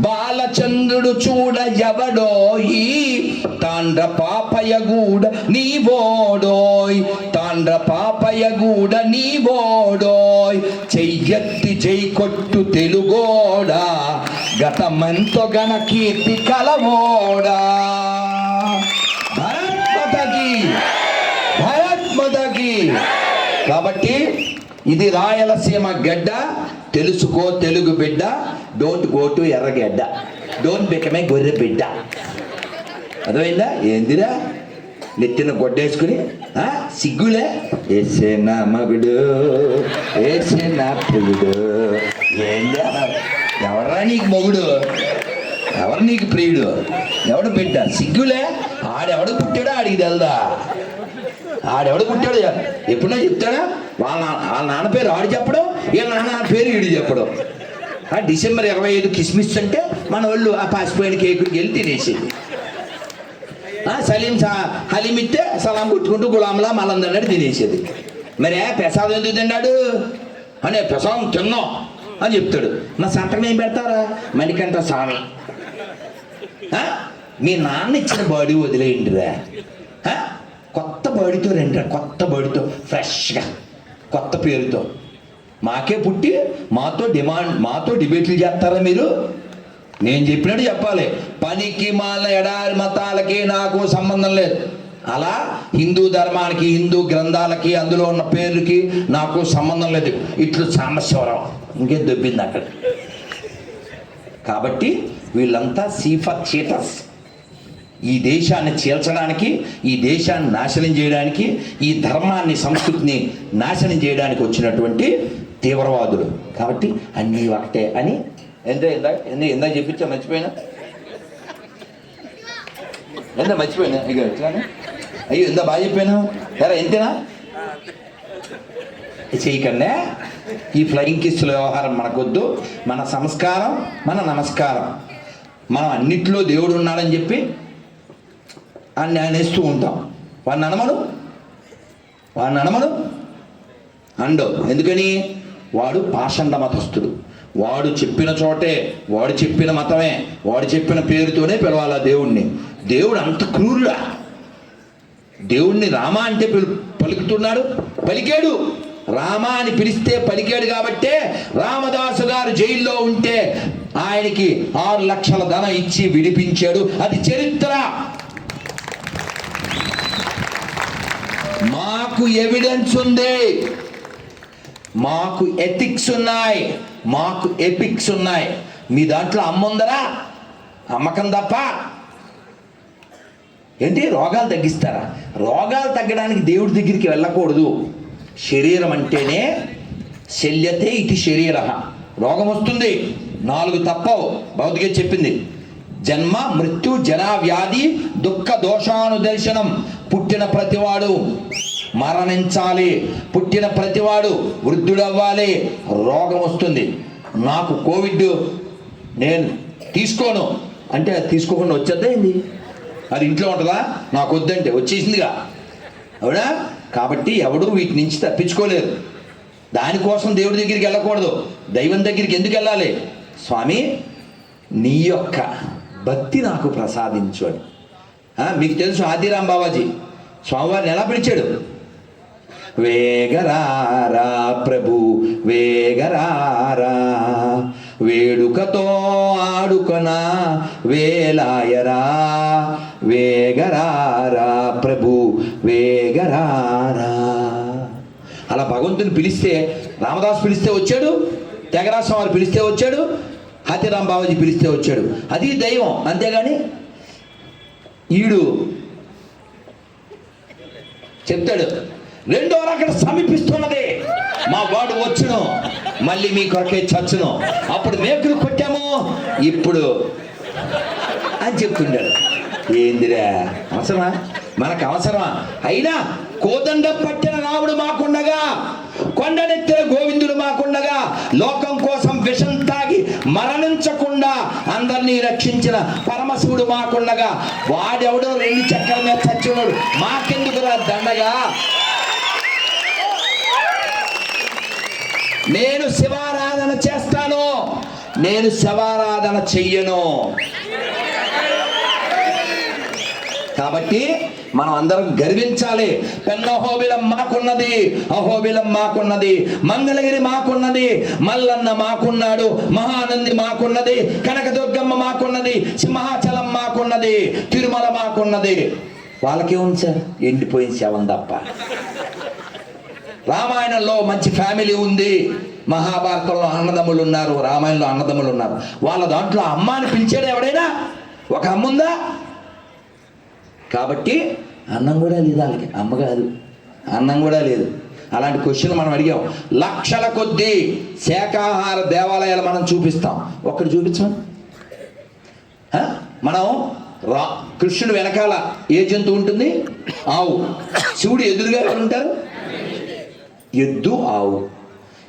బాలచంద్రుడు చూడ ఎవడోయి, తాండ్ర పాపయగూడ నీవోడోయ్, తాండ్ర పాపయగూడ నీవోడోయ్. చెయ్యెత్తి జై కొట్టు తెలుగోడా, గతమెంతో గణ కీర్తి కలవోడా. భారత్ మాతాకి. కాబట్టి ఇది రాయలసీమ గడ్డ, తెలుసుకో తెలుగు బిడ్డ. డోంట్ గో టు ఎర్రగడ్డ, డోంట్ బికమ్ ఏ గొర్రె బిడ్డ. అర్థమైందా? ఏందిరా నెత్తిన గొడ్డేసుకుని సిగ్గులే? ఏసే నా మగుడు, ఏసే నా ప్రియుడు. ఏందా? ఎవరా నీకు మొగుడు? ఎవరు నీకు ప్రియుడు? ఎవడు బిడ్డ? సిగ్గులే? ఆడెవడు పుట్టాడో ఆడికి తెల్దా? ఆడెవడు పుట్టాడు ఎప్పుడన్నా చెప్తాడా? వాళ్ళ నాన్న పేరు ఆడు చెప్పడం, వీళ్ళ నాన్న పేరు ఈడు చెప్పడం. డిసెంబర్ 25 కిస్మిస్ అంటే మన వాళ్ళు ఆ పాసిపోయిన కేకుడికి వెళ్ళి తినేసేది. హలీం ఇస్తే సలాం కొట్టుకుంటూ గులాంలా మలందన్నాడు తినేసేది. మరే ప్రసాదం ఎందుకు తిన్నాడు అనే ప్రసాదం తిన్నాం అని చెప్తాడు. నా సంతకం ఏం పెడతారా? మణికంఠ స్వామి. మీ నాన్న ఇచ్చిన బాడీ వదిలేయండిరా, కొత్త బాడీతో రండిరా, కొత్త బాడీతో ఫ్రెష్గా కొత్త పేరుతో. మాకే పుట్టి మాతో డిబేట్లు చేస్తారా మీరు? నేను చెప్పినట్టు చెప్పాలి. పనికి మాల ఎడారి మతాలకి నాకు సంబంధం లేదు. అలా హిందూ ధర్మానికి, హిందూ గ్రంథాలకి, అందులో ఉన్న పేర్లకి నాకు సంబంధం లేదు. ఇట్లు సాంబశివరావు ఇంకేం దొబ్బింది అక్కడ. కాబట్టి వీళ్ళంతా సీఫర్ చీటర్స్. ఈ దేశాన్ని చీల్చడానికి, ఈ దేశాన్ని నాశనం చేయడానికి, ఈ ధర్మాన్ని సంస్కృతిని నాశనం చేయడానికి వచ్చినటువంటి తీవ్రవాదులు. కాబట్టి అన్నీ ఒకటే అని ఎందా చెప్పించా? మర్చిపోయినా మర్చిపోయినా ఇక ఎట్లానే? అయ్యో ఎంత బాగా చెప్పాను ఎరా, ఎంతేనా చేయకండి. ఈ ఫ్లయింగ్ కిస్సుల వ్యవహారం మనకొద్దు. మన సంస్కారం, మన నమస్కారం. మనం అన్నిట్లో దేవుడు ఉన్నాడని చెప్పి అన్ని అనేస్తూ ఉంటాం. వాడిని అనమను అండో. ఎందుకని? వాడు పాషండ మతస్థుడు. వాడు చెప్పిన చోటే, వాడు చెప్పిన మతమే, వాడు చెప్పిన పేరుతోనే పిలవాలి ఆ దేవుణ్ణి. దేవుడు అంత క్రూరుడా? దేవుణ్ణి రామ అంటే పలుకుతున్నాడు, పలికాడు. రామ అని పిలిస్తే పలికాడు కాబట్టే రామదాసు గారు జైల్లో ఉంటే ఆయనకి 6 లక్షల ధనం ఇచ్చి విడిపించాడు. అది చరిత్ర. మాకు ఎవిడెన్స్ ఉంది, మాకు ఎథిక్స్ ఉన్నాయి, మాకు ఎపిక్స్ ఉన్నాయి. మీ దాంట్లో అమ్ముందరా? అమ్మకం తప్ప ఏంటి? రోగాలు తగ్గిస్తారా? రోగాలు తగ్గడానికి దేవుడి దగ్గరికి వెళ్ళకూడదు. శరీరం అంటేనే శల్యతే ఇది శరీర. రోగం వస్తుంది, 4 తప్పవు. భౌతిక చెప్పింది. జన్మ, మృత్యు, జరా, వ్యాధి, దుఃఖ, దోషానుదర్శనం. పుట్టిన ప్రతివాడు మరణించాలి, పుట్టిన ప్రతివాడు వృద్ధుడవ్వాలి. రోగం వస్తుంది. నాకు కోవిడ్ నేను తీసుకోను అంటే తీసుకోకుండా వచ్చేద్దా ఏంది? అది ఇంట్లో ఉంటుందా? నాకు వద్దంటే వచ్చేసిందిగా, అవునా? కాబట్టి ఎవడు వీటి నుంచి తప్పించుకోలేరు. దానికోసం దేవుడి దగ్గరికి వెళ్ళకూడదు. దైవం దగ్గరికి ఎందుకు వెళ్ళాలి? స్వామి నీ యొక్క భక్తి నాకు ప్రసాదించు అని. మీకు తెలుసు ఆదిరాం బాబాజీ స్వామివారిని ఎలా పిలిచాడు? వేగరారా ప్రభు వేగరారా, వేడుకతో ఆడుకొనా వేలాయరా, వేగరారా ప్రభు వేగరారా. అలా భగవంతుని పిలిస్తే, రామదాస్ పిలిస్తే వచ్చాడు, త్యాగరాజ స్వామి పిలిస్తే వచ్చాడు, హాతీరాం బాబాజీ పిలిస్తే వచ్చాడు. అది దైవం. అంతేగాని ఈడు చెప్తాడు, రెండో రకం సమీపిస్తున్నది, మా వాడు వచ్చును, మళ్ళీ మీ కొరకే చచ్చును, అప్పుడు మేకులు కొట్టాము ఇప్పుడు అని చెప్తుంటాడు. ఏందిరా అవసరమా? మనకు అవసరమా? అయినా కోదండ పట్టిన రాముడు మాకుండగా, కొండనెత్తిన గోవిందుడు మాకుండగా, లోకం కోసం విషం తాగి మరణించకుండా అందరినీ రక్షించిన పరమశివుడు మాకుండగా, వాడెవడో 2 చక్రాల మీద చచ్చినాడు, మాకెందుకురా దండగా? నేను శివారాధన చేస్తాను, నేను శవారాధన చెయ్యను. కాబట్టి మనం అందరం గర్వించాలి. పెన్నహోబిలం మాకున్నది, అహోబిలం మాకున్నది, మంగళగిరి మాకున్నది, మల్లన్న మాకున్నాడు, మహానంది మాకున్నది, కనకదుర్గమ్మ మాకున్నది, సింహాచలం మాకున్నది, తిరుమల మాకున్నది. వాళ్ళకే ఉంది సార్ ఎండిపోయిన శవం తప్ప. రామాయణంలో మంచి ఫ్యామిలీ ఉంది, మహాభారతంలో అన్నదమ్ములు ఉన్నారు, రామాయణంలో అన్నదమ్ములు ఉన్నారు. వాళ్ళ దాంట్లో అమ్మ అని పిలిచాడు ఎవడైనా? ఒక అమ్మ ఉందా? కాబట్టి అన్నం కూడా లేదు వాళ్ళకి, అమ్మ కాదు, అన్నం కూడా లేదు. అలాంటి క్వశ్చన్ మనం అడిగాం. లక్షల కొద్దీ శాకాహార దేవాలయాలు మనం చూపిస్తాం, ఒక్కటి చూపించమని. మనం కృష్ణుడు వెనకాల ఏ జంతువు ఉంటుంది? ఆవు. శివుడు ఎదురుగా ఎవరు ఉంటారు? ఎద్దు, ఆవు.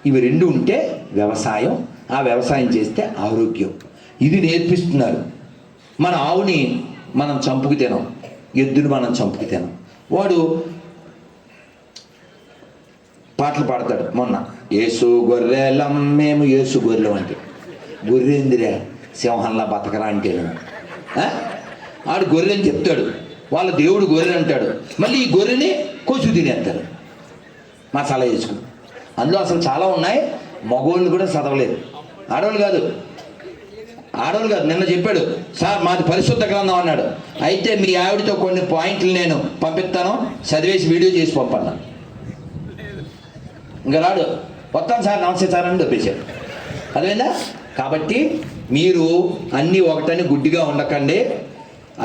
ఇవి 2 ఉంటే వ్యవసాయం, ఆ వ్యవసాయం చేస్తే ఆరోగ్యం. ఇది నేర్పిస్తున్నారు. మన ఆవుని మనం చంపుకు తినాం, ఎద్దుని మనం చంపుకు తినాం. వాడు పాటలు పాడతాడు. మొన్న ఏసు గొర్రెలం, మేము ఏసు గొర్రెలం అంటే, గొర్రెందిరా సింహంలా బతకరా అంటే ఆడు గొర్రె అని చెప్తాడు. వాళ్ళ దేవుడు గొర్రె అంటాడు. మళ్ళీ ఈ గొర్రెని కోసు తినేస్తారు మసాలా వేసుకుని. అందులో అసలు చాలా ఉన్నాయి. మగోళ్ళు కూడా చదవలేదు, ఆడవాళ్ళు కాదు. నిన్న చెప్పాడు సార్ మాది పరిశుద్ధ గ్రంథం అన్నాడు. అయితే మీ ఆవిడతో కొన్ని పాయింట్లు నేను పంపిస్తాను, చదివేసి వీడియో చేసి పంపన్నా. ఇంకా రాడు, వస్తాను సార్ నమస్తే సార్ అని చెప్పేశాడు. అదేందా? కాబట్టి మీరు అన్నీ ఒకటని గుడ్డిగా ఉండకండి,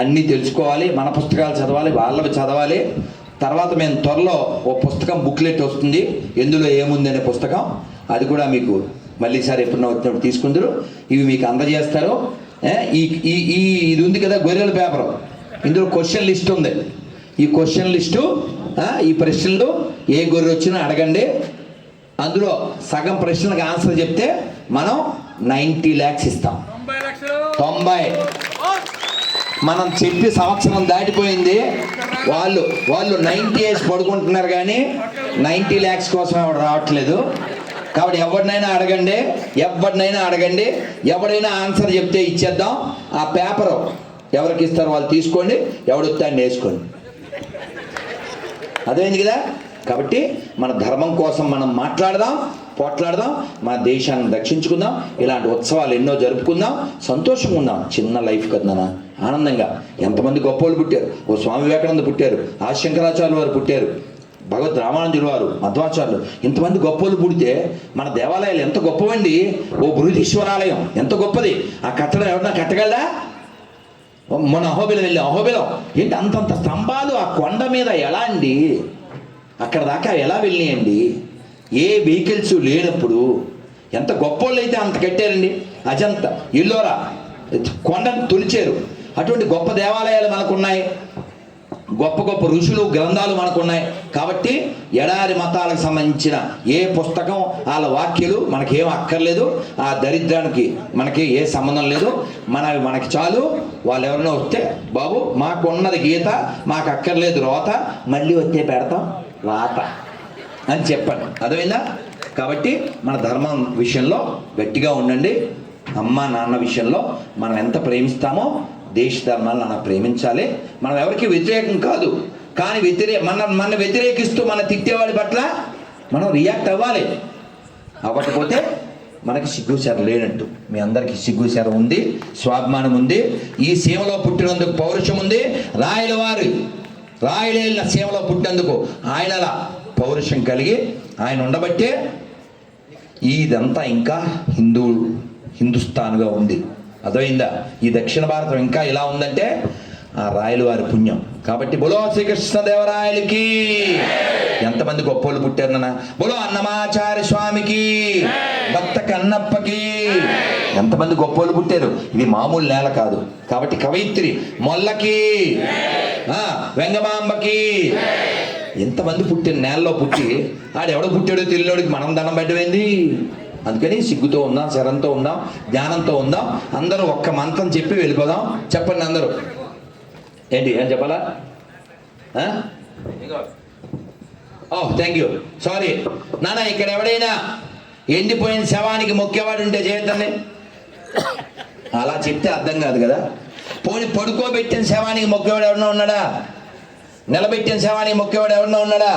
అన్నీ తెలుసుకోవాలి. మన పుస్తకాలు చదవాలి, వాళ్ళవి చదవాలి. తర్వాత మేము త్వరలో ఓ పుస్తకం బుక్లెట్ వస్తుంది, ఎందులో ఏముంది అనే పుస్తకం. అది కూడా మీకు మళ్ళీ సార్ ఎప్పుడన్నా వచ్చినప్పుడు తీసుకుందరు. ఇవి మీకు అందజేస్తారు. ఇది ఉంది కదా గొర్రెల పేపర్, ఇందులో క్వశ్చన్ లిస్ట్ ఉంది. ఈ క్వశ్చన్ లిస్టు, ఈ ప్రశ్నలు ఏ గొర్రె వచ్చినా అడగండి. అందులో సగం ప్రశ్నలకు ఆన్సర్ చెప్తే మనం 90 lakhs ఇస్తాం. 90 మనం చెప్పి సంవత్సరం దాటిపోయింది, వాళ్ళు 90 years పడుకుంటున్నారు, కానీ 90 lakhs కోసం ఎవరు రావట్లేదు. కాబట్టి ఎవరినైనా అడగండి, ఎవరైనా ఆన్సర్ చెప్తే ఇచ్చేద్దాం. ఆ పేపరు ఎవరికి ఇస్తారో వాళ్ళు తీసుకోండి, ఎవడొస్తాన్ని వేసుకోండి. అదేంది కదా? కాబట్టి మన ధర్మం కోసం మనం మాట్లాడదాం, పోట్లాడదాం, మన దేశాన్ని రక్షించుకుందాం. ఇలాంటి ఉత్సవాలు ఎన్నో జరుపుకుందాం, సంతోషంగా ఉందాం. చిన్న లైఫ్ కదా, ఆనందంగా. ఎంతమంది గొప్పవాళ్ళు పుట్టారు. ఓ స్వామి వివేకానంద పుట్టారు, శంకరాచార్యుల వారు పుట్టారు, భగవద్ రామానుజుల వారు, మధ్వాచార్యులు, ఇంతమంది గొప్పలు పుడితే మన దేవాలయాలు ఎంత గొప్పవండి. ఓ బృహదీశ్వరాలయం ఎంత గొప్పది. ఆ కట్టడం ఎవరన్నా కట్టగలరా? మన అహోబిలం ఏంటి అంతంత స్తంభాలు ఆ కొండ మీద ఎలా అండి? అక్కడ దాకా ఎలా వెళ్ళినాయండి? ఏ వెహికల్స్ లేనప్పుడు ఎంత గొప్పోళ్ళు అయితే అంత కట్టారండి. అజంతా, ఎల్లోరా కొండను తొలిచారు. అటువంటి గొప్ప దేవాలయాలు మనకున్నాయి, గొప్ప గొప్ప ఋషులు గ్రంథాలు మనకున్నాయి. కాబట్టి ఎడారి మతాలకు సంబంధించిన ఏ పుస్తకం వాళ్ళ వాక్యాలు మనకేం అక్కర్లేదు. ఆ దరిద్రానికి మనకి ఏ సంబంధం లేదు. మనకి చాలు. వాళ్ళు ఎవరైనా వస్తే బాబు మాకున్నది గీత, మాకు అక్కర్లేదు రోత, మళ్ళీ వస్తే పెడతాం రాత అని చెప్పండి. అర్థమైందా? కాబట్టి మన ధర్మం విషయంలో గట్టిగా ఉండండి. అమ్మ నాన్న విషయంలో మనం ఎంత ప్రేమిస్తామో దేశ ధర్మాలను అలా ప్రేమించాలి. మనం ఎవరికి వ్యతిరేకం కాదు, కానీ మన వ్యతిరేకిస్తూ మన తిట్టేవాడి పట్ల మనం రియాక్ట్ అవ్వాలి. అవ్వకపోతే మనకి సిగ్గుశర లేనట్టు. మీ అందరికీ సిగ్గుశర ఉంది, స్వాభిమానం ఉంది, ఈ సీమలో పుట్టినందుకు పౌరుషం ఉంది. రాయలేళ్ళ సీమలో పుట్టినందుకు ఆయనలా పౌరుషం కలిగి ఆయన ఉండబట్టే ఇదంతా ఇంకా హిందుస్థాన్గా ఉంది. అర్థమైందా? ఈ దక్షిణ భారతం ఇంకా ఇలా ఉందంటే ఆ రాయల వారి పుణ్యం. కాబట్టి బోలో శ్రీకృష్ణదేవరాయలకి. ఎంతమంది గొప్పోళ్ళు పుట్టారన్న. బోలో అన్నమాచార్య స్వామికి, భక్త కన్నప్పకి. ఎంతమంది గొప్పోళ్ళు పుట్టారు. ఇది మామూలు నేల కాదు. కాబట్టి కవయిత్రి మొల్లకి, వెంగమాంబకి, ఎంతమంది పుట్టిన నేలలో పుట్టి ఆడెవడో పుట్టాడో తెలియనోడికి మనం దండం పెట్టమైంది. అందుకని సిగ్గుతో ఉందాం, శరంతో ఉందాం, జ్ఞానంతో ఉందాం. అందరూ ఒక్క మంత్రం చెప్పి వెళ్ళిపోదాం. చెప్పండి అందరూ. ఏంటి ఏం చెప్పాలా? Thank you. సారీ నాన్న, ఇక్కడ ఎవడైనా ఎండిపోయిన శవానికి మొక్కేవాడు ఉంటే చేయొద్దండి. అలా చెప్తే అర్థం కాదు కదా. పోనీ పడుకోబెట్టిన శవానికి మొక్కేవాడు ఎవరన్నా ఉన్నాడా? నిలబెట్టిన శవానికి మొక్కేవాడు ఎవరన్నా ఉన్నాడా?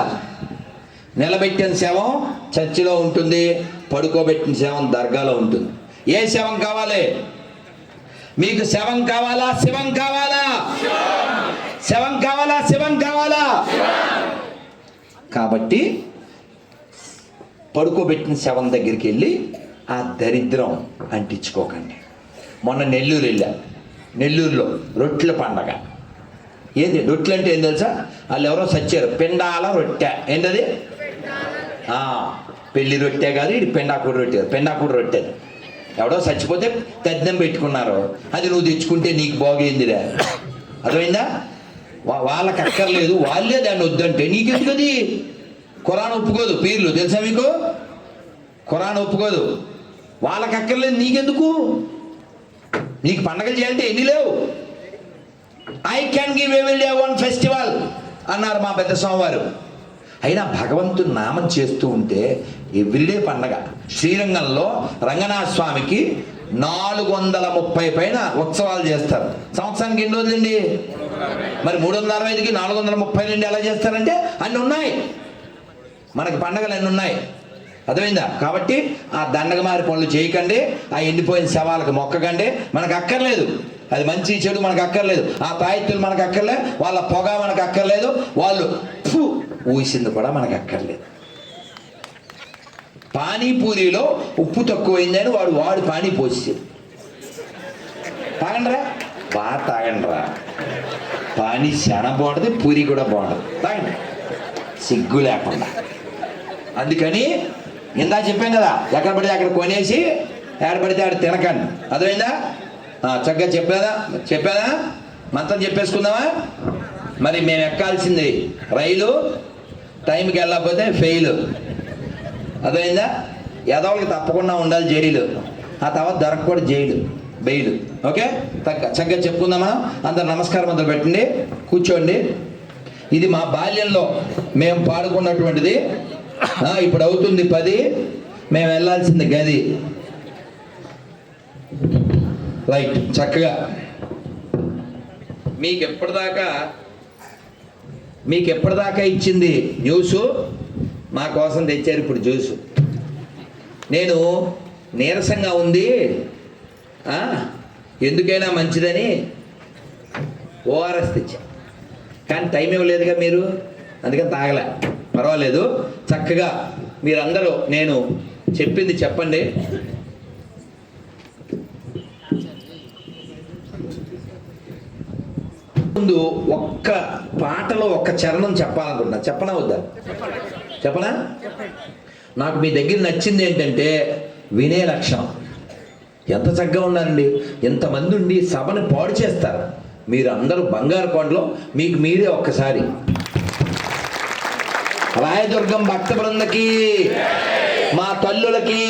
నిలబెట్టిన శవం చర్చిలో ఉంటుంది, పడుకోబెట్టిన శవం దర్గాలో ఉంటుంది. ఏ శవం కావాలి మీకు? శవం కావాలా శివం కావాలా? శవం కావాలా శివం కావాలా? కాబట్టి పడుకోబెట్టిన శవం దగ్గరికి వెళ్ళి ఆ దరిద్రం అంటించుకోకండి. మొన్న నెల్లూరు వెళ్ళా. నెల్లూరులో రొట్టెల పండగ. ఏది రొట్టెలు అంటే ఏం తెలుసా? వాళ్ళు ఎవరో సచ్చారు. పిండాల రొట్టె. ఏంటది? పెళ్లి రొట్టె కాదు, ఇది పెండాకూడు రొట్టె. పెండాకూడు రొట్టె. ఎవడో చచ్చిపోతే తద్దినం పెట్టుకున్నారు. అది నువ్వు తెచ్చుకుంటే నీకు బాగైందిరా. అర్థమైందా? వాళ్ళకి అక్కర్లేదు, వాళ్ళే దాన్ని వద్దంటే నీకెందుకు? అది ఖురాన్ ఒప్పుకోదు. పీర్లు తెలుసా మీకు? ఖురాన్ ఒప్పుకోదు. వాళ్ళకి అక్కర్లేదు, నీకెందుకు? నీకు పండగలు చేయాలంటే ఎన్ని లేవు. I can give every day one festival అన్నారు మా పెద్ద స్వామివారు. అయినా భగవంతుని నామం చేస్తూ ఉంటే ఎవ్రీడే పండగ. శ్రీరంగంలో రంగనాథ స్వామికి 430 పైన ఉత్సవాలు చేస్తారు. సంవత్సరానికి ఎన్ని రోజులండి? మరి 365కి 432 ఎలా చేస్తారంటే అన్ని ఉన్నాయి. మనకి పండగలు అన్నీ ఉన్నాయి. అర్థమైందా? కాబట్టి ఆ దండగమారి పనులు చేయకండి. ఆ ఎండిపోయిన శవాలకు మొక్కకండి. మనకు అక్కర్లేదు. అది మంచి చెడు మనకు అక్కర్లేదు. ఆ తాయెత్తులు మనకు అక్కర్లేదు. వాళ్ళ పొగ మనకు అక్కర్లేదు. వాళ్ళు ఊసింది కూడా మనకు అక్కర్లేదు. పానీపూరిలో ఉప్పు తక్కువైందని వాడు పానీ పోసి తాగండిరా, బాగా తాగండిరా. పానీ చాలా బాగుంటుంది, పూరి కూడా బాగుంటుంది. తాగండి సిగ్గు లేకుండా. అందుకని ఇందా చెప్పాం కదా, ఎక్కడ పడితే అక్కడ కొనేసి ఎక్కడ పడితే ఆడ తినకండి. అర్థమైందా? చక్కగా చెప్పాదా? మంత్రం చెప్పేసుకుందామా? మరి మేము ఎక్కాల్సింది రైలు, టైంకి వెళ్ళకపోతే ఫెయిల్. అర్థమైందా? ఎదవలకి తప్పకుండా ఉండాలి జైలు, ఆ తర్వాత దొరకకూడదు జైలు, బెయిల్. ఓకే, చక్కగా చెప్పుకుందామా? అందరు నమస్కారం మొదలు పెట్టండి, కూర్చోండి. ఇది మా బాల్యంలో మేము పాడుకున్నటువంటిది. ఇప్పుడు అవుతుంది 10, మేము వెళ్ళాల్సింది గది. రైట్. చక్కగా మీకు ఎప్పటిదాకా ఇచ్చింది న్యూసు, మా కోసం తెచ్చారు ఇప్పుడు జ్యూసు. నేను నీరసంగా ఉంది, ఎందుకైనా మంచిదని ఓఆర్ఎస్ తెచ్చా. కానీ టైం ఇవ్వలేదుగా మీరు, అందుకని తాగలే. పర్వాలేదు, చక్కగా మీరందరూ నేను చెప్పింది చెప్పండి. ముందు ఒక్క పాటలో ఒక్క చరణం చెప్పాలనుకుంటున్నా. చెప్పనా వద్దా? చెప్పనా? నాకు మీ దగ్గర నచ్చింది ఏంటంటే వినే లక్షణం. ఎంత చక్కగా ఉన్నారండి. ఎంతమంది ఉండి సభను పాడు చేస్తారు. మీరు అందరూ బంగారు కొండలో మీకు మీరే ఒక్కసారి రాయదుర్గం భక్త బృందకి, మా తల్లులకి,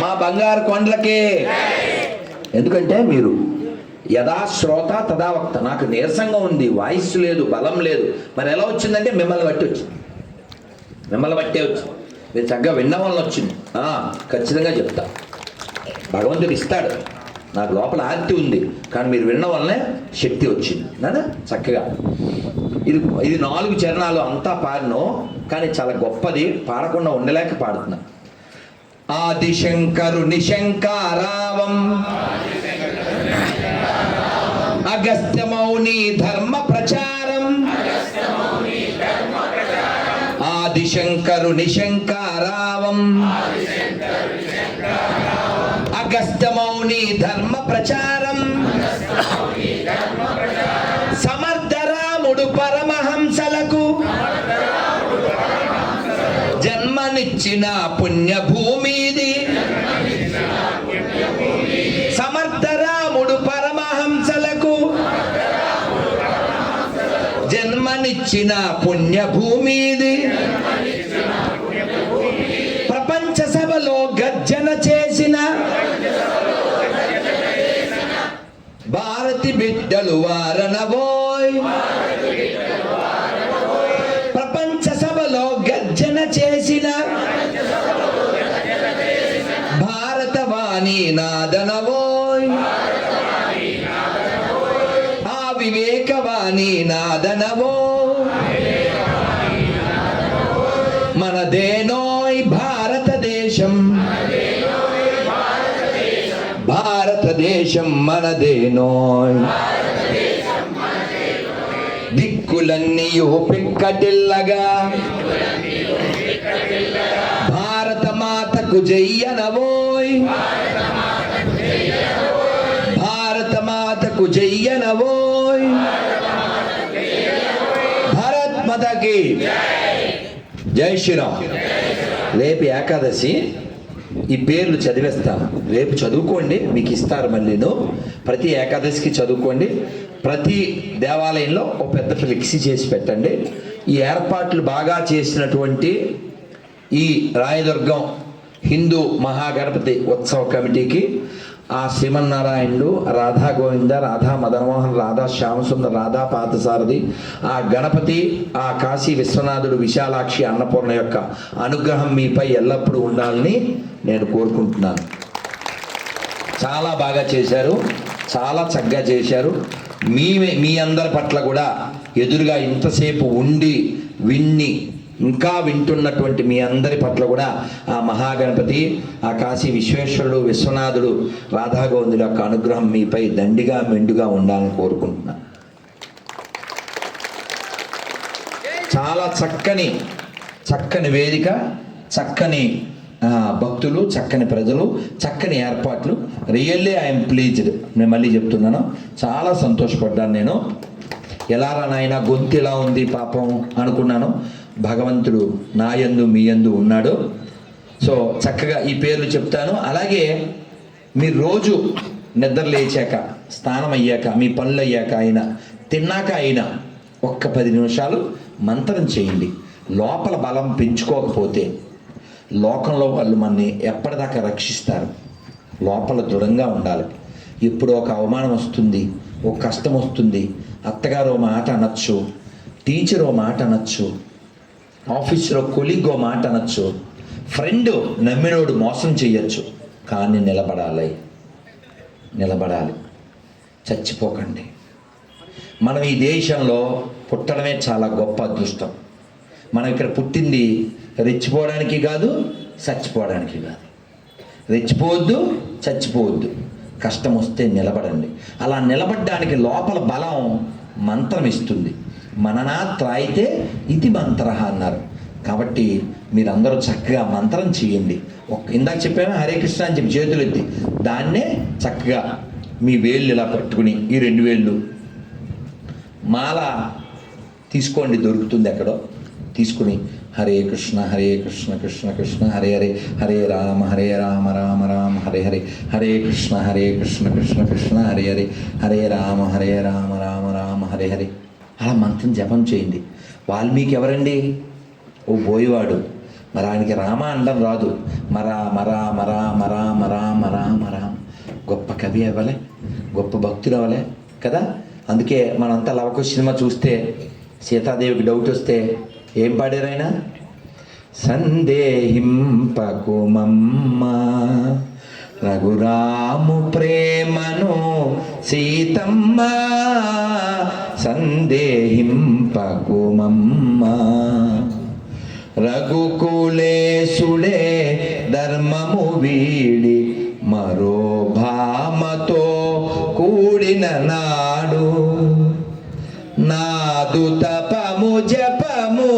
మా బంగారు కొండలకి. ఎందుకంటే మీరు యథా శ్రోత తదా వక్త. నాకు నీరసంగా ఉంది, వాయిస్ లేదు, బలం లేదు. మరి ఎలా వచ్చిందంటే మిమ్మల్ని బట్టి వచ్చింది, మిమ్మల్ని బట్టే వచ్చింది. మీరు చక్కగా విన్న వల్ల వచ్చింది. ఖచ్చితంగా చెప్తా. భగవంతుడు ఇస్తాడు. నాకు లోపల ఆర్తి ఉంది, కానీ మీరు వినడం వల్లనే శక్తి వచ్చింది నాన్న. చక్కగా ఇది 4 చరణాలు అంతా పాడినో, కానీ చాలా గొప్పది, పాడకుండా ఉండలేక పాడుతున్నా. ఆదిశంకరుని శంకారావం అగస్త్య మౌని ధర్మ ప్రచారం. ఆదిశంకరుని శంకారావం అగస్త్య మౌని ధర్మ ప్రచారం. సమర్థరాముడు పరమహంసలకు జన్మనిచ్చిన పుణ్యభూమిది. సమర్థరాముడు పరమహంసలకు జన్మనిచ్చిన పుణ్యభూమిది. ప్రపంచ సభలో గర్జన చేసిన భారతి బిడ్డలు వారనబోయ్. ప్రపంచ సభలో గర్జన చేసిన భారతవాణి నాదనవోయ్. ఆ వివేకవాణి నాదనవో. మనదేనోయ్ భారతదేశం, భారతదేశం మనదేనోయ్. దిక్కులన్నీయు పిక్కటిల్లగా భారత మాతకు జయ్యనవోయ్. భారత మాతకు జయ్యనవోయ్. భారత్ మాతకి జై శ్రీరామ్. రేపు ఏకాదశి, ఈ పేర్లు చదివేస్తాను, రేపు చదువుకోండి, మీకు ఇస్తారు. మళ్ళీను ప్రతి ఏకాదశికి చదువుకోండి. ప్రతి దేవాలయంలో ఒక పెద్ద ఫ్లెక్సీ చేసి పెట్టండి. ఈ ఏర్పాట్లు బాగా చేసినటువంటి ఈ రాయదుర్గం హిందూ మహాగణపతి ఉత్సవ కమిటీకి ఆ శ్రీమన్నారాయణుడు, రాధా గోవింద, రాధా మదనమోహన్, రాధా శ్యామసుందర్, రాధా పార్థసారథి, ఆ గణపతి, ఆ కాశీ విశ్వనాథుడు, విశాలాక్షి, అన్నపూర్ణ యొక్క అనుగ్రహం మీపై ఎల్లప్పుడూ ఉండాలని నేను కోరుకుంటున్నాను. చాలా బాగా చేశారు, చాలా చక్కగా చేశారు. మీ అందరి పట్ల కూడా ఎదురుగా ఇంతసేపు ఉండి విన్ని ఇంకా వింటున్నటువంటి మీ అందరి పట్ల కూడా ఆ మహాగణపతి, ఆ కాశీ విశ్వేశ్వరుడు, విశ్వనాథుడు, రాధాగోవిందుల యొక్క అనుగ్రహం మీపై దండిగా మెండుగా ఉండాలని కోరుకుంటున్నాను. చాలా చక్కని వేదిక, చక్కని భక్తులు, చక్కని ప్రజలు, చక్కని ఏర్పాట్లు. Really I'm pleased. నేను మళ్ళీ చెప్తున్నాను, చాలా సంతోషపడ్డాను. నేను ఎలారా నాయన గొంతు ఇలా ఉంది పాపం అనుకున్నాను. భగవంతుడు నాయందు మీ యందు ఉన్నాడు. సో చక్కగా ఈ పేర్లు చెప్తాను. అలాగే మీరు రోజు నిద్ర లేచాక, స్నానం అయ్యాక, మీ పనులు అయ్యాక అయినా, తిన్నాక అయినా ఒక్క 10 నిమిషాలు మంత్రం చేయండి. లోపల బలం పెంచుకోకపోతే లోకంలో వాళ్ళు మనని ఎప్పటిదాకా రక్షిస్తారు. లోపల దృఢంగా ఉండాలి. ఇప్పుడు ఒక అవమానం వస్తుంది, ఒక కష్టం వస్తుంది, అత్తగారు ఓ మాట అనొచ్చు, టీచర్ ఓ మాట అనొచ్చు, ఆఫీస్లో కొలీగ్ ఓ మాట అనొచ్చు, ఫ్రెండ్ నమ్మినోడు మోసం చేయొచ్చు. కానీ నిలబడాలి, చచ్చిపోకండి. మనం ఈ దేశంలో పుట్టడమే చాలా గొప్ప అదృష్టం. మనం ఇక్కడ పుట్టింది రెచ్చిపోవడానికి కాదు, చచ్చిపోవడానికి కాదు. రెచ్చిపోవద్దు, చచ్చిపోవద్దు. కష్టం వస్తే నిలబడండి. అలా నిలబడడానికి లోపల బలం మంత్రం ఇస్తుంది. మననా త్రాయితే ఇది మంత్ర అన్నారు. కాబట్టి మీరందరూ చక్కగా మంత్రం చేయండి. ఇందాక చెప్పాను హరే కృష్ణ అని చెప్పి చేతులు ఎత్తి, దాన్నే చక్కగా మీ వేళ్ళు ఇలా పట్టుకుని, ఈ 2 వేళ్ళు మాల తీసుకోండి, దొరుకుతుంది ఎక్కడో, తీసుకుని హరే కృష్ణ కృష్ణ కృష్ణ హరే హరే, హరే రామ రామ రామ హరే హరే, హరే కృష్ణ కృష్ణ కృష్ణ హరే హరే, హరే రామ రామ రామ హరే హరే. అలా మంత్రం జపం చేయండి. వాల్మీకి ఎవరండి? ఓ బోయవాడు. మరి ఆయనకి రామ అనడం రాదు. మరా మరా మరా మరా మరా మరా మరా. గొప్ప కవి అవ్వలే, గొప్ప భక్తులు అవ్వలే కదా. అందుకే మనంతా లవకుశ సినిమా చూస్తే సీతాదేవికి డౌట్ వస్తే ఏం పాడారు ఆయన? సందేహింపకుమమ్మ రఘురాము ప్రేమను సీతమ్మ సందేహింపకుమమ్మ. రఘుకులేశుడే ధర్మము వీడి మరో భామతో కూడిన నాడు నాదు తపము జపము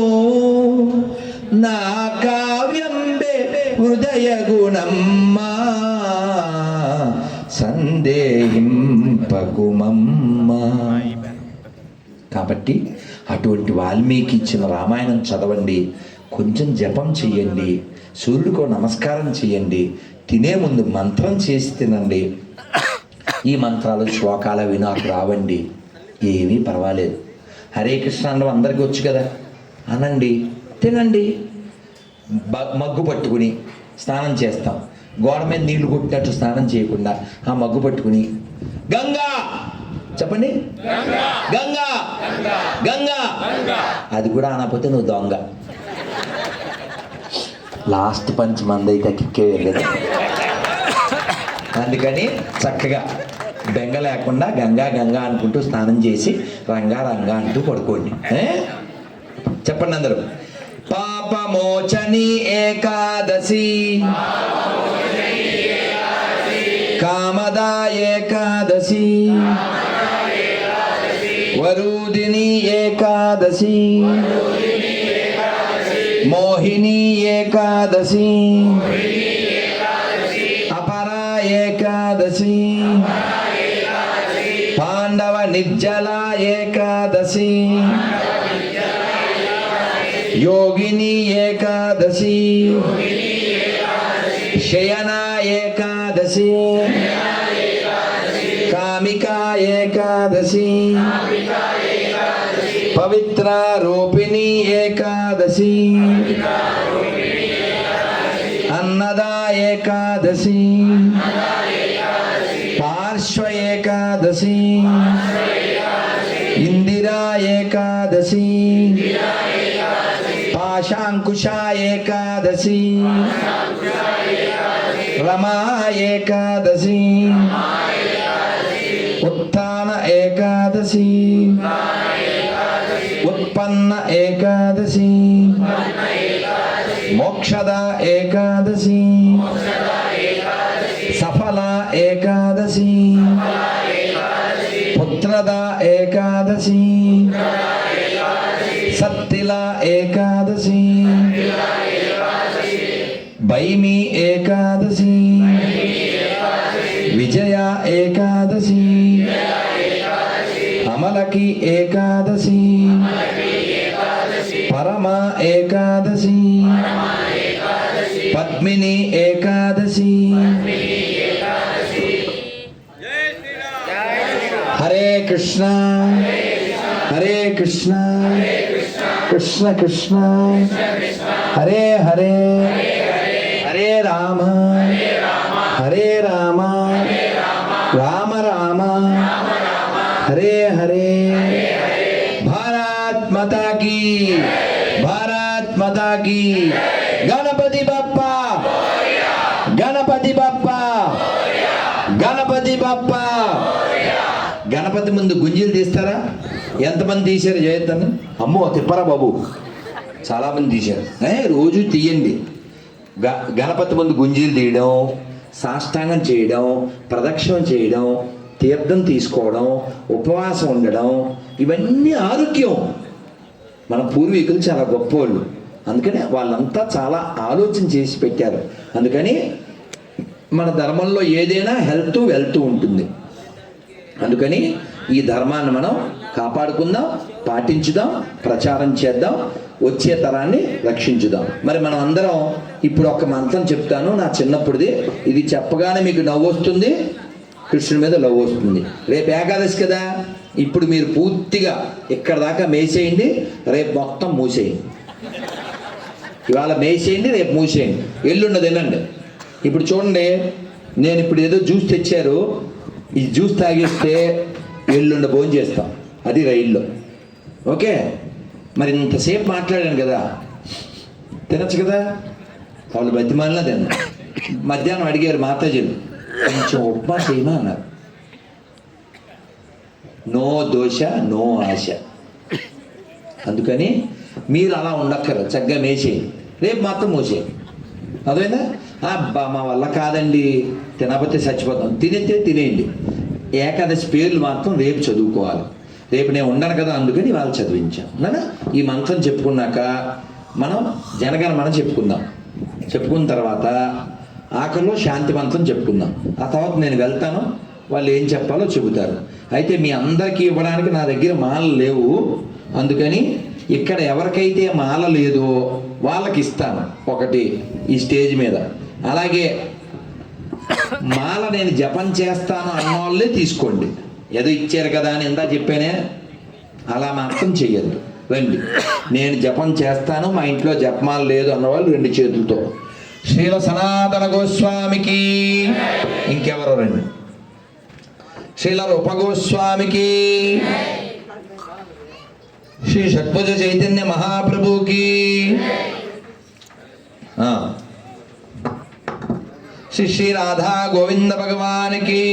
నా కావ్యంబే హృదయ గుణమ్మా సందేహింపకుమమ్మా. కాబట్టి అటువంటి వాల్మీకి ఇచ్చిన రామాయణం చదవండి, కొంచెం జపం చెయ్యండి, సూర్యుడికో నమస్కారం చేయండి, తినే ముందు మంత్రం చేసి తినండి. ఈ మంత్రాలు శ్లోకాలు అవి నాకు రావండి, ఏమీ పర్వాలేదు. హరే కృష్ణ అనడం అందరికీ వచ్చు కదా, అనండి, తినండి. మగ్గు పట్టుకుని స్నానం చేస్తాం, గోడ మీద నీళ్లు కొట్టినట్టు స్నానం చేయకుండా ఆ మగ్గు పట్టుకుని గంగా చెప్పండి, గంగా గంగా, అది కూడా అనకపోతే నువ్వు దొంగ. లాస్ట్ పంచ్ మందైతే కిక్కే వెళ్ళదు. అందుకని చక్కగా బెంగ లేకుండా గంగా గంగా అనుకుంటూ స్నానం చేసి రంగా రంగా అంటూ పడుకోండి. చెప్పండి అందరూ. పాపమోచని ఏకాదశి, కామదా ఏకాదశి, వరుదిని ఏకాదశి, మోహిని ఏకాదశి, అపరా ఏకాదశి, పాండవ నిర్జల ఏకాదశి, యోగిని ఏకాదశి, శయన ఏకాదశి, కామికా ఏకాదశి, పవిత్ర రూపిణి ఏకాదశి, అన్నదా ఏకాదశి, పార్శ్వ ఏకాదశి, ఇందిరా ఏకాదశి, పాశాంకుశ ఏకాదశి, రమా ఏకాదశి, ఉత్థాన ఏకాదశి, ఉత్పన్న ఏకాదశి, మోక్షద ఏకాదశి, సఫల ఏకాదశి, పుత్రద ఏకాదశి, సత్తిల ఏకాదశి, భైమి ఏకాదశి, విజయ ఏకాదశి, అమలకి ఏకాదశి, పరమ ఏకాదశి, పద్మిని ఏకాదశి. హరే కృష్ణ హరే కృష్ణ కృష్ణ కృష్ణ హరే హరే, హరే రామ హరే రామ రామ రామ హరే హరే. భారత్ మాతా కీ, భారత్ మాతా కీ. గణపతి బప్పా, గణపతి బప్పా, గణపతి బప్పా. గణపతి ముందు గుంజీలు తీస్తారా? ఎంతమంది తీశారు? చేయొద్దని అమ్మో తిప్పరా బాబు, చాలామంది తీశారు. రోజు తీయండి. గణపతి ముందు గుంజీలు తీయడం, సాష్టాంగం చేయడం, ప్రదక్షిణం చేయడం, తీర్థం తీసుకోవడం, ఉపవాసం ఉండడం, ఇవన్నీ ఆరోగ్యం. మన పూర్వీకులు చాలా గొప్పవాళ్ళు, అందుకని వాళ్ళంతా చాలా ఆలోచన చేసి పెట్టారు. అందుకని మన ధర్మంలో ఏదైనా హెల్త్ వెల్త్ ఉంటుంది. అందుకని ఈ ధర్మాన్ని మనం కాపాడుకుందాం, పాటించుదాం, ప్రచారం చేద్దాం, వచ్చే తరాన్ని రక్షించుదాం. మరి మనం అందరం ఇప్పుడు ఒక మంత్రం చెప్తాను, నా చిన్నప్పుడుది. ఇది చెప్పగానే మీకు నవ్వు వస్తుంది, కృష్ణుడి మీద లవ్ వస్తుంది. రేపు ఏకాదశి కదా, ఇప్పుడు మీరు పూర్తిగా ఇక్కడ దాకా మేసేయండి, రేపు మొత్తం మూసేయండి. ఇవాళ మేసేయండి, రేపు మూసేయండి, ఎల్లుండి తినండి. ఇప్పుడు చూడండి, నేను ఇప్పుడు ఏదో జ్యూస్ తెచ్చారు, ఈ జ్యూస్ తాగిస్తే ఎల్లుండ భోజనం చేస్తాం, అది రైల్లో. ఓకే, మరి ఇంతసేపు మాట్లాడాను కదా, తినచ్చు కదా. వాళ్ళు బతిమాలినా తిన్నా. మధ్యాహ్నం అడిగారు మాతాజీలు, కొంచెం ఉప్మా చేయమా అన్నారు. నో దోశ నో ఆశ. అందుకని మీరు అలా ఉండక్కరు, చక్కగా మేసేయండి, రేపు మాత్రం మోసేయండి. అదేనా? అబ్బా మా వల్ల కాదండి, తినకపోతే చచ్చిపోతాం, తినేస్తే తినేయండి. ఏకాదశి పేర్లు మాత్రం రేపు చదువుకోవాలి. రేపు నేను ఉండను కదా, అందుకని వాళ్ళు చదివించాం. నానా ఈ మంత్రం చెప్పుకున్నాక మనం జనగణమన చెప్పుకుందాం. చెప్పుకున్న తర్వాత ఆఖరిలో శాంతి మంత్రం చెప్పుకుందాం. ఆ తర్వాత నేను వెళ్తాను, వాళ్ళు ఏం చెప్పాలో చెబుతారు. అయితే మీ అందరికీ ఇవ్వడానికి నా దగ్గర మాలలు లేవు, అందుకని ఇక్కడ ఎవరికైతే మాల లేదో వాళ్ళకి ఇస్తాను ఒకటి ఈ స్టేజ్ మీద. అలాగే మాల నేను జపం చేస్తాను అన్నవాళ్ళే తీసుకోండి. ఏదో ఇచ్చారు కదా అని ఇందా చెప్పానే, అలా మాత్రం చెయ్యద్దు. రండి, నేను జపం చేస్తాను, మా ఇంట్లో జపమాల లేదు అన్నవాళ్ళు 2 చేతులతో శ్రీల సనాతన గోస్వామికి. ఇంకెవరు రండి, శ్రీల రూప గోస్వామికి, శ్రీ షట్భుజ చైతన్య మహాప్రభుకి, శ్రీ శ్రీ రాధా గోవింద భగవానికి,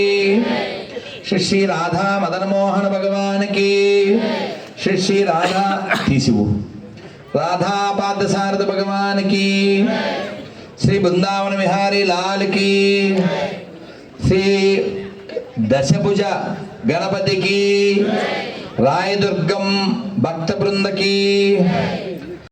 శ్రీ శ్రీ రాధా మదన మోహన భగవానికి, శ్రీ శ్రీ రాధా తీసివు రాధా పాదసారథ భగవానికి, శ్రీ బృందావన విహారీ లాల్కి, శ్రీ దశభుజ గణపతికి, రాయదుర్గం భక్త బృందకి,